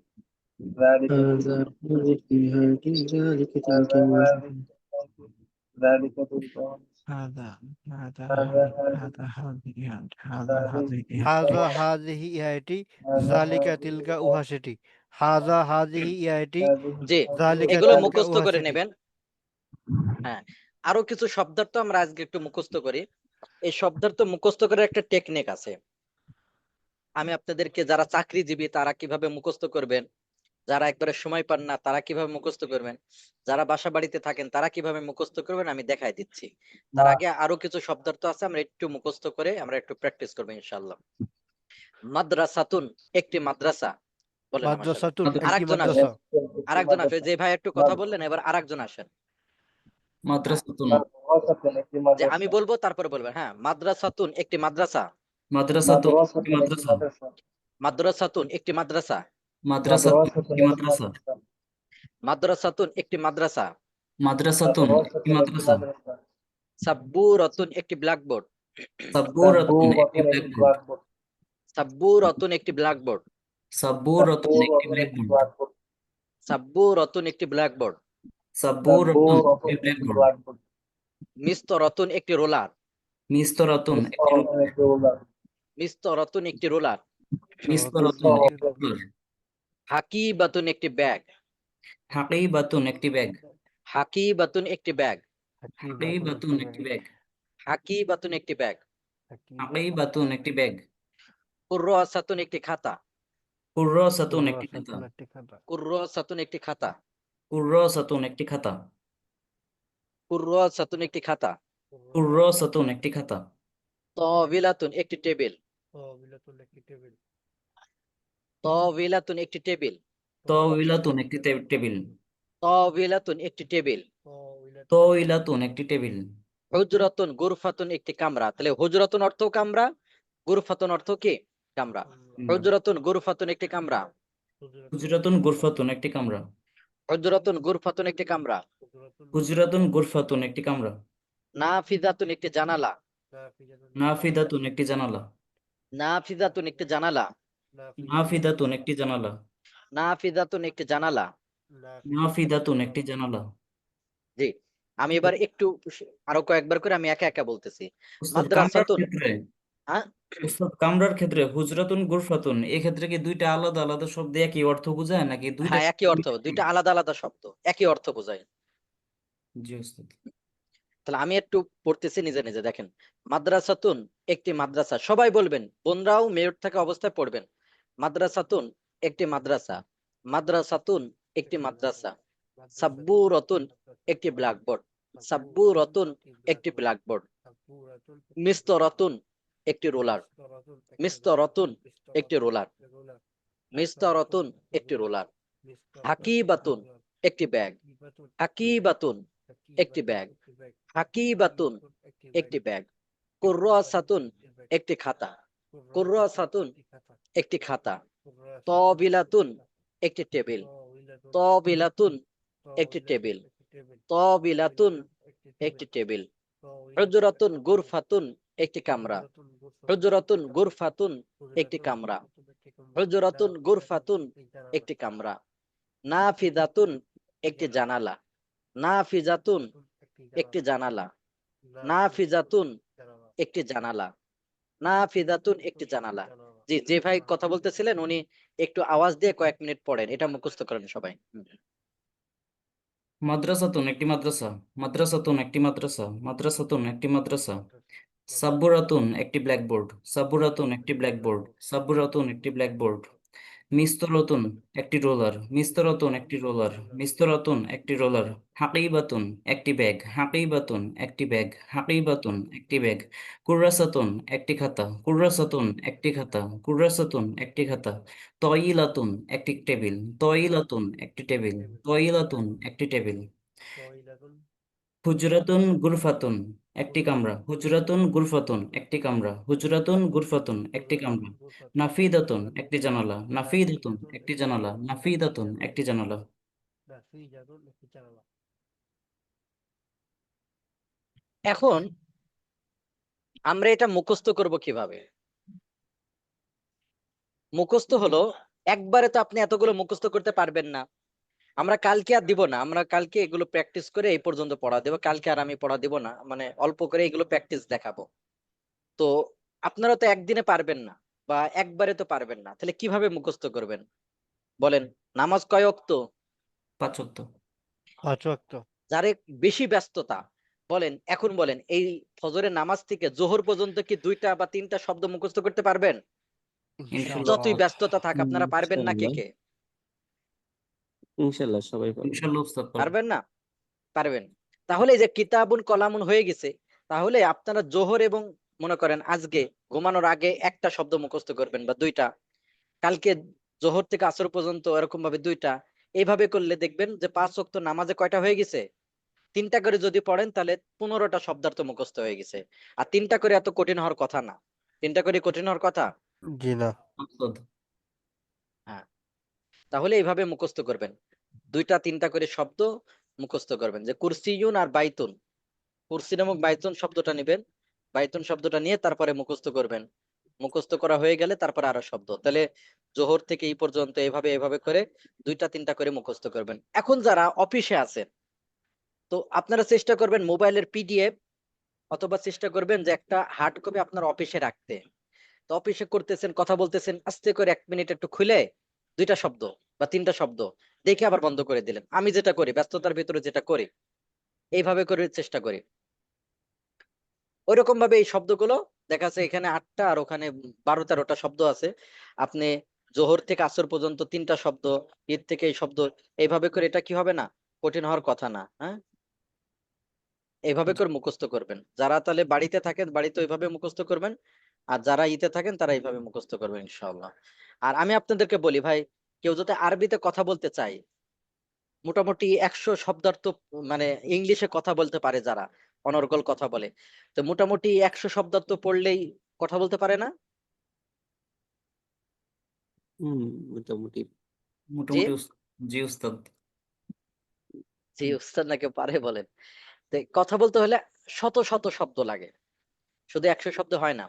ذلك تلك هذا هذه ذلك تلك وهشم هذا হাজা হাজিহি ইহাইটি জালিকা তিলকা উহা সেটি হাজা হাজিহি ইহাইটি জি জালিকা এগুলো তিলকা মুখস্থ উহা করে সেটি নেবেন। হ্যাঁ, আরো কিছু শব্দার্থ আমরা আজকে একটু মুখস্থ করি। এই শব্দার্থ মুখস্থ করার একটা টেকনিক আছে। আমি আপনাদেরকে, যারা চাকরিজীবী তারা কিভাবে মুখস্থ করবেন, যারা একবারে সময় পান না তারা কিভাবে মুখস্থ করবেন, যারা বাসা বাড়িতে থাকেন তারা কিভাবে মুখস্থ করবেন আমি দেখাই দিচ্ছি। তার আগে আরো কিছু শব্দার্থ আছে, আমরা একটু মুখস্থ করে আমরা একটু প্র্যাকটিস করবো ইনশাআল্লাহ। মাদ্রাসাতুন একটি মাদ্রাসা, বলেন আমার সাথে। মাদ্রাসাতুন একটি আরেকজন মাদ্রাসা আসেন, আরেকজন আসেন, যে ভাই একটু কথা বললেন, এবার আরেকজন আসেন। মাদ্রাসাতুন যে আমি বলবো তারপরে বলবেন। হ্যাঁ, মাদ্রাসাতুন একটি মাদ্রাসা, মাদ্রাসাতুন একটি মাদ্রাসা মাদ্রাসাতুন একটি মাদ্রাসা, মাদ্রাসাতুন একটি মাদ্রাসা মাদ্রাসাতুন একটি মাদ্রাসা, মাদ্রাসাতুন একটি মাদ্রাসা সাব্বুরাতুন একটি ব্ল্যাকবোর্ড, সাব্বুরাতুন একটি ব্ল্যাকবোর্ড সাব্বুরাতুন একটি ব্ল্যাকবোর্ড, সাব্বুরাতুন একটি ব্ল্যাকবোর্ড সাব্বুরাতুন একটি ব্ল্যাকবোর্ড, সাব্বুরাতুন একটি ব্ল্যাকবোর্ড মিস্তরাতুন একটি রোলার, মিস্তরাতুন একটি রোলার মিস্তরাতুন একটি রোলার, মিস্তরাতুন একটি রোলার হাকিবাতুন একটি ব্যাগ, হাকিবাতুন একটি ব্যাগ হাকিবাতুন একটি ব্যাগ, হাকিবাতুন একটি ব্যাগ হাকিবাতুন একটি ব্যাগ, হাকিবাতুন একটি ব্যাগ কুররাসাতুন একটি খাতা, কুররাসাতুন একটি খাতা কুররাসাতুন একটি খাতা, কুররাসাতুন একটি খাতা কুররাসাতুন একটি খাতা, কুররাসাতুন একটি খাতা তাবিলাতুন একটি টেবিল, তাবিলাতুন একটি টেবিল, তাওইলাতুন একটি টেবিল তাবিলাতুন একটি টেবিল, তাওইলাতুন একটি টেবিল হুজরাতুন গুরফাতুন একটি কামরা। তাহলে হুজরাতুন অর্থ কামরা, গুরফাতুন অর্থ কি? কামরা। হুজরাতুন গুরফাতুন একটি কামরা, হুজরাতুন গুরফাতুন একটি কামরা হুজরাতুন গুরফাতুন একটি কামরা, হুজরাতুন গুরফাতুন একটি কামরা নাফিজাতুন একটি জানালা, নাফিদাতুন একটি জানালা নাফিজাতুন একটি জানালা, নাফিদাতুন একটি জানালা নাফিজাতুন একটি জানালা। নাফিদাতুন একটি জানালা জি, আমি এবার একটু আরো কয়েকবার করে আমি একা একা বলতেছি। উস্তাদ কামরার মাদ্রাসাতুন, ক্ষেত্রে হ্যাঁ উস্তাদ কামরার ক্ষেত্রে হুজরাতুন গুরফাতুন এই ক্ষেত্রে কি দুইটা আলাদা আলাদা শব্দ একই অর্থ বোঝায় নাকি দুইটা হ্যাঁ, একই অর্থ, দুইটা আলাদা আলাদা শব্দ একই অর্থ বোঝায়। জি উস্তাদ তাহলে আমি একটু পড়তেছি নিজে নিজে, দেখেন। মাদ্রাসাতুন একটি মাদ্রাসা, সবাই বলবেন, বোনরাও মেয়র থাকা অবস্থায় পড়বেন। মাদ্রাসাতুন একটি মাদ্রাসা, মাদ্রাসাতুন একটি মাদ্রাসা, সাব্বুরাতুন একটি ব্ল্যাকবোর্ড, সাব্বুরাতুন একটি ব্ল্যাকবোর্ড, মিস্তরাতুন একটি রোলার, মিস্তরাতুন একটি রোলার, মিস্তরাতুন একটি রোলার, হাকিবাতুন একটি ব্যাগ, হাকিবাতুন একটি ব্যাগ, হাকিবাতুন একটি ব্যাগ, কুররাসাতুন একটি খাতা, কুররাসাতুন একটি খাতা, তাবিলাতুন একটি টেবিল, তাবিলাতুন একটি টেবিল, তাবিলাতুন একটি টেবিল, হুজরাতুন গুরফাতুন একটি কামরা, হুজরাতুন গুরফাতুন একটি কামরা, হুজরাতুন গুরফাতুন একটি কামরা, নাফিজাতুন একটি জানালা, নাফিজাতুন একটি জানালা, নাফিজাতুন একটি জানালা, নাফিজাতুন একটি জানালা। জি, যে ভাই কথা বলতেছিলেন উনি একটু আওয়াজ দিয়ে কয়েক মিনিট পড়েন, এটা মুখস্থ করেন সবাই। মাদ্রাসাতুন একটি মাদ্রাসা মাদ্রাসাতুন একটি মাদ্রাসা মাদ্রাসাতুন একটি মাদ্রাসা সাব্বুরাতুন একটি ব্ল্যাকবোর্ড সাব্বুরাতুন একটি ব্ল্যাকবোর্ড সাব্বুরাতুন একটি ব্ল্যাকবোর্ড মিস্তরাতুন একটি রোলার মিস্তরাতুন একটি রোলার মিস্তরাতুন একটি রোলার হাকিবাতুন একটি ব্যাগ হাকিবাতুন একটি ব্যাগ হাকিবাতুন একটি ব্যাগ কুররাসাতুন একটি খাতা কুররাসাতুন একটি খাতা কুররাসাতুন একটি খাতা তয়িলাতুন একটি টেবিল তয়িলাতুন একটি টেবিল তয়িলাতুন একটি টেবিল হুজরাতুন গুরফাতুন একটি কামরা। হুজরাতুন গুরফাতুন একটি কামরা। হুজরাতুন গুরফাতুন একটি কামরা। নাফিদাতুন একটি জানালা। নাফিদাতুন একটি জানালা। নাফিদাতুন একটি জানালা। এখন আমরা এটা মুখস্থ করব কিভাবে? মুখস্থ হলো, একবারে তো আপনি এতগুলো মুখস্থ করতে পারবেন না। আমরা কালকে আর দিব না, আমরা কালকে এগুলো প্র্যাকটিস করে এই পর্যন্ত পড়া দেবো। কালকে আর আমি পড়া দিব না, মানে অল্প করে এগুলো প্র্যাকটিস দেখাবো। তো আপনারা তো একদিনে পারবেন না, বা একবারে তো পারবেন না, তাহলে কিভাবে মুখস্থ করবেন বলেন? নামাজ কয় ওয়াক্ত? 5 ওয়াক্ত। 5 ওয়াক্ত। যারে বেশি ব্যস্ততা, বলেন এখন বলেন, এই ফজরের নামাজ থেকে জোহর পর্যন্ত কি 2টা বা 3টা শব্দ মুখস্থ করতে পারবেন? ইনশাল্লাহ। যতই ব্যস্ততা থাক, আপনারা পারবেন না? কে ইনশাল্লাহ। কে ইনশাল্লাহ সবাই পারবে। ইনশাল্লাহ উস্তাদ পারবো। পারবেন না? পারবেন। তাহলে এই যে কিতাবুন কলামুন হয়ে গেছে, তাহলে আপনারা জোহর এবং মনে করেন আজকে ঘুমানোর আগে একটা শব্দ মুখস্থ করবেন বা 2টা, কালকে জোহর থেকে আসর পর্যন্ত এরকম ভাবে 2টা। এইভাবে করলে দেখবেন যে 5 ওয়াক্ত নামাজে কয়টা হয়ে গেছে? 3টা করে যদি পড়েন তাহলে 15টা শব্দার্থ মুখস্থ হয়ে গেছে। আর 3টা করে এত কঠিন হওয়ার কথা না। 3টা করে কঠিন হওয়ার কথা? জি না। উস্তাদ। হ্যাঁ। তাহলে এইভাবে মুখস্থ করবেন, 2টা 3টা করে শব্দ মুখস্থ করবেন, যে কুরসিয়ুন আর বাইতুন। কুরসি নামক বাইতুন শব্দটা নেবেন, বাইতুন শব্দটা নিয়ে তারপরে মুখস্থ করবেন। মুখস্থ করা হয়ে গেলে তারপরে আরো শব্দ, তাহলে জোহর থেকে এই পর্যন্ত এভাবে এভাবে করে 2টা 3টা করে মুখস্থ করবেন। এখন যারা অফিসে আছেন, তো আপনারা চেষ্টা করবেন মোবাইলের পিডিএফ, অথবা চেষ্টা করবেন যে একটা হার্ড কপি আপনার অফিসে রাখতে। তো অফিসে করতেছেন, কথা বলতেছেন, আস্তে করে 1 মিনিট একটু খুলে 2টা শব্দ বা 3টা শব্দ দেখে আবার বন্ধ করে দিলেন। আমি যেটা করি, ব্যস্ততার ভিতরে যেটা করি, এইভাবে করে চেষ্টা করি। ওইরকম ভাবে এই শব্দগুলো দেখা যাচ্ছে এখানে 8টা আর ওখানে 12-13টা শব্দ আছে। আপনি জোহর থেকে আসর পর্যন্ত 3টা শব্দ, ঈদ থেকে এই শব্দ, এইভাবে করে এটা কি হবে না, কঠিন হওয়ার কথা না। হ্যাঁ, এইভাবে করে মুখস্থ করবেন। যারা তাহলে বাড়িতে থাকেন বাড়িতে ওইভাবে মুখস্থ করবেন, আর যারা ইতে থাকেন তারা এইভাবে মুখস্থ করবেন ইনশাআল্লাহ। আর আমি আপনাদেরকে বলি ভাই, কেউ যদি আরবিতে কথা বলতে চায়, মোটামুটি 100 শব্দার্থ, মানে ইংলিশে কথা বলতে পারে যারা অনর্গল কথা বলে, তো মোটামুটি 100 শব্দার্থ পড়লেই কথা বলতে পারে না? মোটামুটি। জি, মোটামুটি জি উস্তাদ। জি উস্তাদ নাকি পারে বলেন? তো কথা বলতে হলে শত শত শব্দ লাগে, শুধু 100 শব্দ হয় না,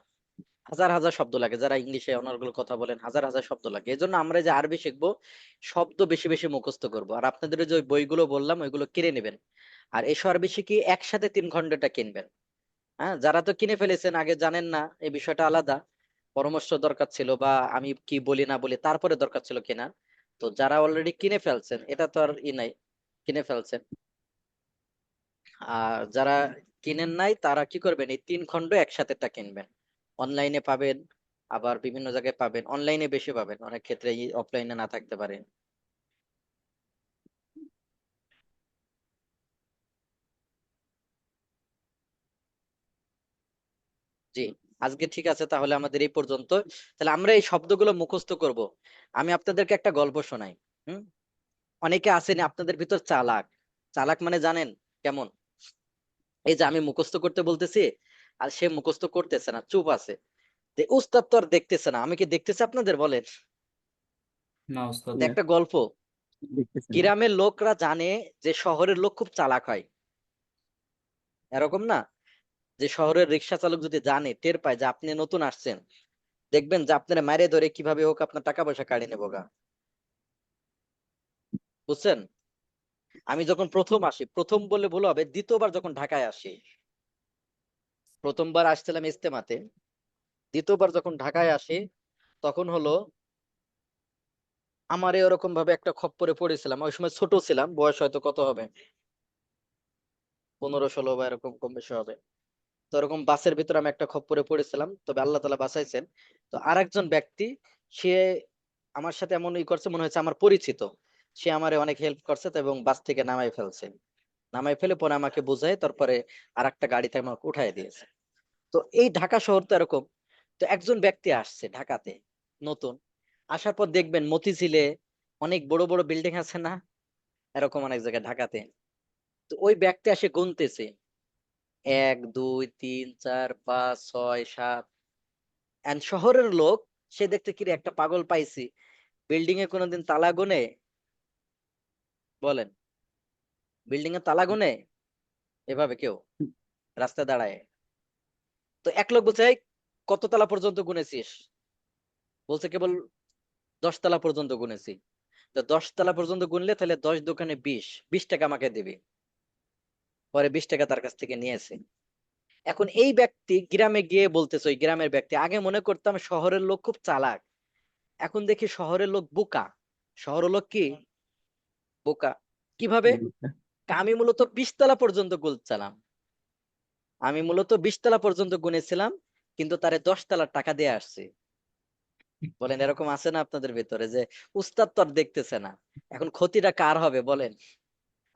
হাজার হাজার শব্দ লাগে। যারা ইংলিশে অনর্গল কথা বলেন, হাজার হাজার শব্দ লাগে। এই জন্য আমরা যে আরবি শিখবো, শব্দ বেশি বেশি মুখস্থ করব। আর আপনাদের ওই যে ওই বইগুলো বললাম ওইগুলো কিনে নেবেন। আর এসো আরবি শিখি একসাথে 3 খণ্ডটা কিনবেন। হ্যাঁ, যারা তো কিনে ফেলেছেন আগে জানেন না, এই বিষয়টা আলাদা, পরামর্শ দরকার ছিল, বা আমি কি বলি না বলি তারপরে দরকার ছিল কিনা। তো যারা অলরেডি কিনে ফেলছেন, এটা তো আর নাই, কিনে ফেলছেন। আর যারা কিনেন নাই তারা কি করবেন, এই 3 খণ্ড একসাথে টা কিনবেন। অনলাইনে পাবেন, আবার বিভিন্ন জায়গায় পাবেন। অনলাইনে বেশি পাবেন, অনেক ক্ষেত্রে অফলাইনে না থাকতে পারে। জি, আজকে ঠিক আছে, তাহলে আমাদের এই পর্যন্ত। তাহলে আমরা এই শব্দগুলো মুখস্থ করব। আমি আপনাদেরকে একটা গল্প শোনাই। হুম, অনেকে আছেন আপনাদের ভিতর চালাক। চালাক মানে জানেন কেমন? এই যে আমি মুখস্থ করতে বলতেছি, আর সে মুখস্থ করতেছে না, চুপ আছে। উস্তাদ তো আর দেখতেছে না, আমি কি দেখতেছি আপনাদের? বলেন। না উস্তাদ। তো একটা গল্প, দেখতেছেন। গ্রামের লোকরা জানে যে শহরের লোক খুব চালাক হয়, এরকম না? যে শহরের রিক্সা চালক যদি জানে, টের পায় যে আপনি নতুন আসছেন, দেখবেন যে আপনারা মারে ধরে কিভাবে হোক আপনার টাকা পয়সা কাড়ি নেবো গা। বুঝছেন? আমি যখন প্রথম আসি, প্রথম বললে ভুল হবে, দ্বিতীয়বার যখন ঢাকায় আসি, প্রথমবার আসছিলাম ইস্তেমাতে, দ্বিতীয়বার যখন ঢাকায় আসি, তখন হলো আমার এরকম ভাবে একটা খপ্পরে পড়েছিলাম। ওই সময় ছোট ছিলাম, বয়স হয়তো কত হবে, 15-16 বা এরকম কম বেশি হবে। তো এরকম বাসের ভিতরে আমি একটা খপ্পরে পড়েছিলাম, তবে আল্লাহ তাআলা বাঁচাইছেন। তো আরেকজন ব্যক্তি, সে আমার সাথে এমন করছে, মনে হচ্ছে আমার পরিচিত। সে আমারে অনেক হেল্প করছে, তো এবং বাস থেকে নামাই ফেলছে। নামাই ফেলে পরে আমাকে বুঝায়, তারপরে আরেকটা গাড়িতে আমাকে উঠায় দিয়েছে। তো এই ঢাকা শহর তো এরকম। তো একজন ব্যক্তি আসছে ঢাকাতে নতুন, আসার পর দেখবেন মতিঝিলে অনেক বড় বড় বিল্ডিং আছে না, এরকম অনেক জায়গায় ঢাকাতে। তো ওই ব্যক্তি এসে গুনতেছে 1 2 3 4 5 6 7 এন্ড শহরের লোক সে দেখতে কি রে একটা পাগল পাইছি, বিল্ডিং এ কোনোদিন তালা গুনে? বলেন, বিল্ডিং এ তালা গুনে এভাবে কেউ রাস্তায় দাঁড়ায়? তো এক লোক বলছে, "এই, কত তলা পর্যন্ত গুনেছিস?" বলছে, "কেবল 10 তলা পর্যন্ত গুনেছি।" তো 10 তলা পর্যন্ত গুনলে তাহলে 10 দোকানে 20 টাকা আমাকে দিবি। পরে 20 টাকা তার কাছ থেকে নিয়েছে। এখন এই ব্যক্তি গ্রামে গিয়ে বলতেছে, ওই গ্রামের ব্যক্তি, আগে মনে করতাম শহরের লোক খুব চালাক, এখন দেখি শহরের লোক বোকা। শহরের লোক কি বোকা? কিভাবে? আমি মূলত 20 তলা পর্যন্ত গুনছিলাম, আমি মূলত 20 তলা পর্যন্ত গুনেছিলাম, কিন্তু তারে 10 তলার টাকা দিয়ে আসছে। বলেন, এরকম আছে না আপনাদের ভিতরে যে উস্তাদ তো আর দেখতেছে না, এখন ক্ষতিটা কার হবে বলেন?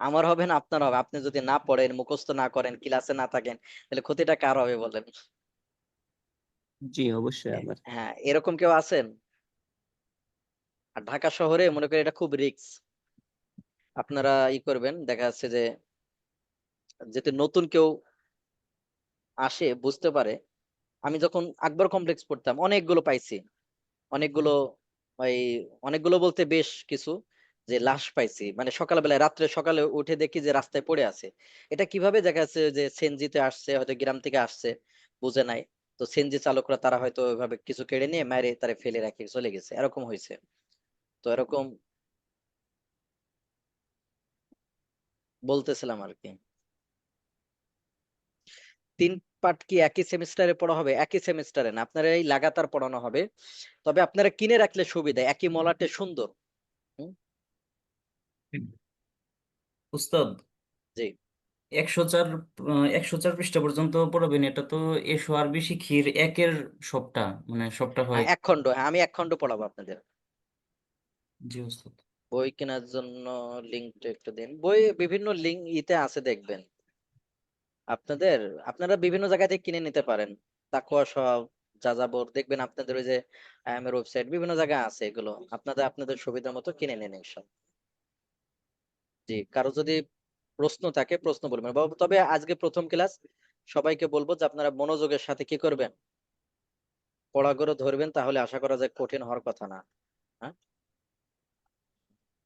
আমার হবে না আপনার হবে? আপনি যদি না পড়েন, মুখস্থ না করেন, ক্লাসে না থাকেন, তাহলে ক্ষতিটা কার হবে বলেন? জি অবশ্যই আমার। হ্যাঁ, এরকম কেউ আছেন? আর ঢাকা শহরে মনে করি এটা খুব রিস্ক। আপনারা করবেন, দেখা যাচ্ছে যে যাতে নতুন কেউ আসে বুঝতে পারে। আমি যখন আকবর কমপ্লেক্স পড়তাম অনেকগুলো পাইছি, অনেকগুলো, ওই অনেকগুলো বলতে বেশ কিছু, যে লাশ পাইছি, মানে সকালবেলায়, রাত্রে সকালে উঠে দেখি যে রাস্তায় পড়ে আছে। এটা কিভাবে? দেখা যাচ্ছে যে সিএনজিতে আসছে, হয়তো গ্রাম থেকে আসছে, বুঝে নাই। তো সিএনজি চালকরা তারা হয়তো ওইভাবে কিছু কেড়ে নিয়ে মেরে তারে ফেলে রাখি চলে গেছে, এরকম হয়েছে। তো এরকম বলতেছিলাম আর কি। 3 পার্ট কি একই সেমিস্টারে পড়া হবে? একই সেমিস্টারে না, আপনারা এই লাগাতার পড়ানো হবে। তবে আপনারা কিনে রাখলে সুবিধা, একই মলাটে সুন্দর। হুম, উস্তাদ, জি। 104 104 পৃষ্ঠা পর্যন্ত পড়াবেন? এটা তো এসো আরবি শিখির একের সবটা, মানে সবটা হয়। এক খণ্ড, হ্যাঁ, আমি এক খণ্ড পড়াবো আপনাদের। জি উস্তাদ। বই কেনার জন্য লিঙ্কটা একটু দিন। বই বিভিন্ন লিঙ্ক আছে দেখবেন আপনাদের, আপনারা বিভিন্ন জায়গা থেকে কিনে নিতে পারেন। তাকওয়া সব, যাযাবর, দেখবেন আপনাদের ওই যে আয়ামের ওয়েবসাইট, বিভিন্ন জায়গায় আছে এগুলো, আপনাদের আপনাদের সুবিধা মতো কিনে নিন ইনশাআল্লাহ। জি, কারো যদি প্রশ্ন থাকে প্রশ্ন বলবেন তবে আজকে প্রথম ক্লাস, সবাইকে বলবো যে আপনারা মনোযোগের সাথে কি করবেন, পড়াগুলো ধরবেন, তাহলে আশা করা যায় কঠিন হওয়ার কথা না। হ্যাঁ,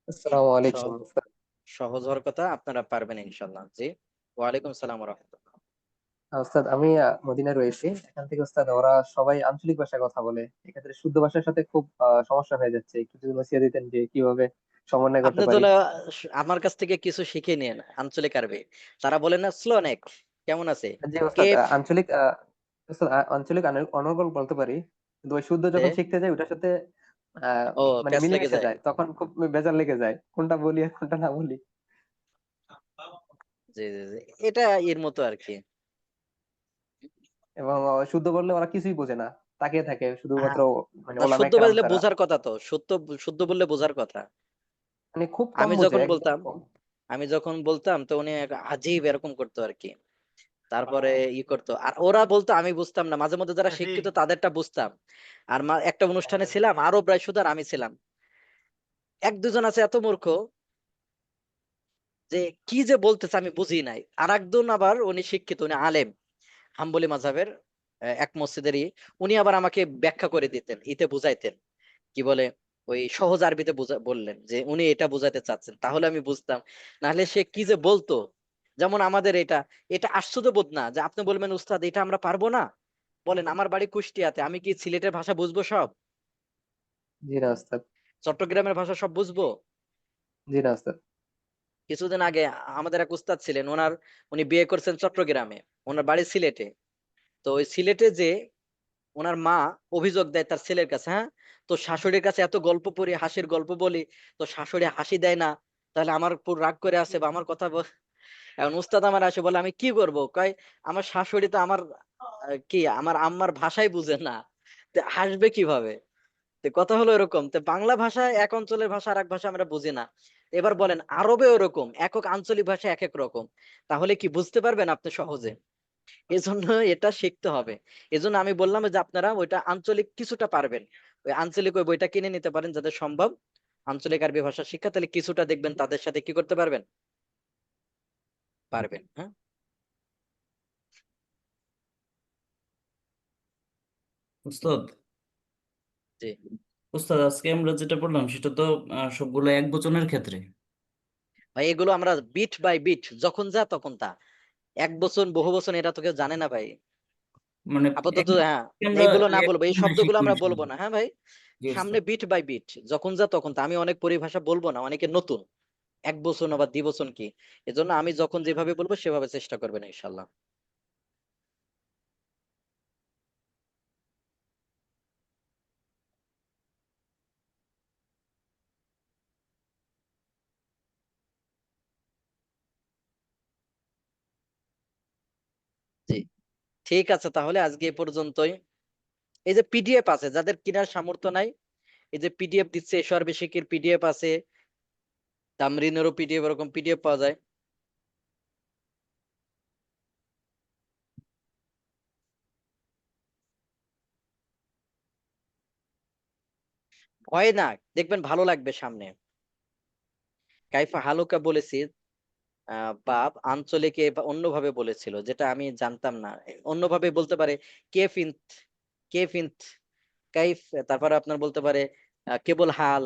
আসসালামু আলাইকুম। সহ- সহজ হওয়ার কথা, আপনারা পারবেন ইনশাল্লাহ। জি, ওয়ালাইকুম সালাম ওয়া রাহমাতুল্লাহ। ওস্তাদ, আমি মদিনায় রয়েছি। এখান থেকে ওস্তাদ ওরা সবাই আঞ্চলিক ভাষায় কথা বলে, এক্ষেত্রে শুদ্ধ ভাষার সাথে খুব সমস্যা হয়ে যাচ্ছে। একটু যদি নসিহত দিতেন যে কিভাবে সমন্বয় করতে আপনি পারি। তাহলে আমার কাছ থেকে কিছু শিখে নিন আঞ্চলিক আরবি। তারা বলে না স্লোনেক, কেমন আছে, জি ওস্তাদ, কেফ, আঞ্চলিক ওস্তাদ, আঞ্চলিক অনর্গল বলতে পারি, কিন্তু ওই শুদ্ধ যখন শিখতে যাই ওটার সাথে ও মানে প্যাচ লেগে মিলেমিশে যায়। যায়, তখন খুব বেজার লেগে যায় কোনটা বলি আর কোনটা না বলি। জি জি জি, এটা এর মতো আর কি। এবং শুদ্ধ বললে ওরা কিছুই বোঝে না, তাকিয়ে থাকে শুধুমাত্র, হ্যাঁ, মানে না, ওলামা শুদ্ধ একরাম বললে ছাড়া। বোঝার কথা তো, সত্য শুদ্ধ বললে বোঝার কথা। মানে খুব কম আমি বোঝে, যখন একদম বলতাম, কম। তো উনি এক আজীব এরকম করতো আর কি। তারপরে করতো, আর ওরা বলতো আমি বুঝতাম না, মাঝে মধ্যে যারা শিক্ষিত তাদেরটা বুঝতাম। আর একটা অনুষ্ঠানে ছিলাম, আরো প্রায় শুধু আর আমি ছিলাম, এক দুজন আছে এত মূর্খ যে কি যে বলতেছে আমি বুঝি নাই। আর একজন আবার উনি শিক্ষিত, উনি আলেম, হাম্বলি মাযহাবের, এক মসজিদেরই। উনি আবার আমাকে ব্যাখ্যা করে দিতেন, বুঝাইতেন, কি বলে, ওই সহজ আরবিতে বললেন যে উনি এটা বোঝাতে চাচ্ছেন, তাহলে আমি বুঝতাম। নাহলে সে কি যে বলতো, যেমন আমাদের এটা, এটা আশ্চর্য বোধ না যে আপনি বলবেন উস্তাদ এটা আমরা পারবো না? বলেন, আমার বাড়ি কুষ্টিয়াতে, আমি কি সিলেটের ভাষা বুঝবো সব? জি না ওস্তাদ। চট্টগ্রামের ভাষা সব বুঝবো? জি না ওস্তাদ। কিছুদিন আগে আমাদের এক উস্তাদ ছিলেন, উনি বিয়ে করছেন চট্টগ্রামে, ওনার বাড়ি সিলেটে। তো ওই সিলেটে যে ওনার মা অভিযোগ দেয় তার ছেলের কাছে, হ্যাঁ, তো শাশুড়ির কাছে এত গল্প পড়ি, হাসির গল্প বলি, তো শাশুড়ি হাসি দেয় না, তাহলে আমার উপর রাগ করে আছে বা আমার কথা এখন উস্তাদ আমার আসে বলে আমি কি করব, কয় আমার শাশুড়ি তো আমার কি আমার আম্মার ভাষাই বুঝে না, তো হাসবে কিভাবে? তো কথা হলো এরকম, তো বাংলা ভাষা এক অঞ্চলের ভাষা আর এক ভাষা আমরা বুঝি না। এবার বলেন আরবে ওরকম একক আঞ্চলিক ভাষা এক এক রকম, তাহলে কি বুঝতে পারবেন আপনি সহজে? এজন্য এটা শিখতে হবে। এজন্য আমি বললাম যে আপনারা ওইটা আঞ্চলিক কিছুটা পারবেন, ওই আঞ্চলিক ওই বইটা কিনে নিতে পারেন যাদের সম্ভব আঞ্চলিক আরবি ভাষা শিক্ষা, তাহলে কিছুটা দেখবেন তাদের সাথে কি করতে পারবেন, পারবেন। হ্যাঁ, উস্তাদ জি উস্তাদ আজকে আমরা যেটা পড়লাম সেটা তো সবগুলো এক বচনের ক্ষেত্রে। ভাই, এগুলো আমরা বিট বাই বিট, যখন যা তখন তা, এক বচন বহু বচন এটা তো কেউ জানে না ভাই। মানে আপাতত হ্যাঁ, আমরা এগুলো না এক বলবো, এই বচনে শব্দগুলো শিখবো আমরা বলবো ইনশাআল্লাহ। না, হ্যাঁ ভাই। জি সামনে উস্তাদ। বিট বাই বিট, যখন যা তখন তা। আমি অনেক পরিভাষা বলবো না, অনেকে নতুন, এক বচন আবার দ্বিবচন কি, এজন্য আমি যখন যেভাবে বলবো সেভাবে চেষ্টা করবেন ইনশাল্লাহ। জি ঠিক আছে, তাহলে আজকে এ পর্যন্তই। এই যে পিডিএফ আছে, যাদের কেনার সামর্থ্য নাই, এই যে পিডিএফ দিচ্ছে, এসআর বেসিকের পিডিএফ আছে, তামরিনেরও পিডিএফ, এরকম পিডিএফ পাওয়া যায়। ভয় না, দেখবেন ভালো লাগবে সামনে। কাইফা হালুকা বলেছি, বাপ আঞ্চলিকে বা অন্যভাবে বলেছিল, যেটা আমি জানতাম না। অন্যভাবে বলতে পারে কেফিন্থ, কেফিন্থ, কাইফ, তারপরে আপনার বলতে পারে কেবল হাল,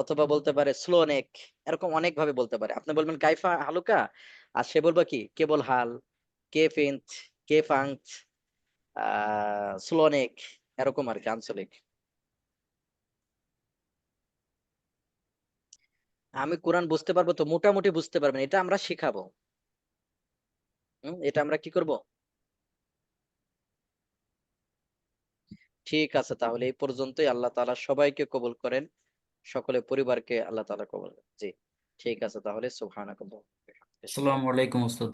অথবা বলতে পারে স্লোনেক, এরকম অনেক ভাবে বলতে পারে। আপনি বলবেন কাইফা হালুকা, আর সে বলবে কি কেবল হাল, কেফিন্থ, কেফাংথ, স্লোনেক, এরকম আর কি আঞ্চলিক। আমি কোরআন বুঝতে পারবো তো, মোটামুটি বুঝতে পারবেন, এটা আমরা শিখাবো। এটা আমরা কি করব? ঠিক আছে, তাহলে এই পর্যন্তই। আল্লাহ তাআলা সবাইকে কবুল করেন, সকলে পরিবারকে আল্লাহ তাআলা কবুল করেন। জি ঠিক আছে, তাহলে সুবহানাকাল্লাহ। আসসালামু আলাইকুম উস্তাদ।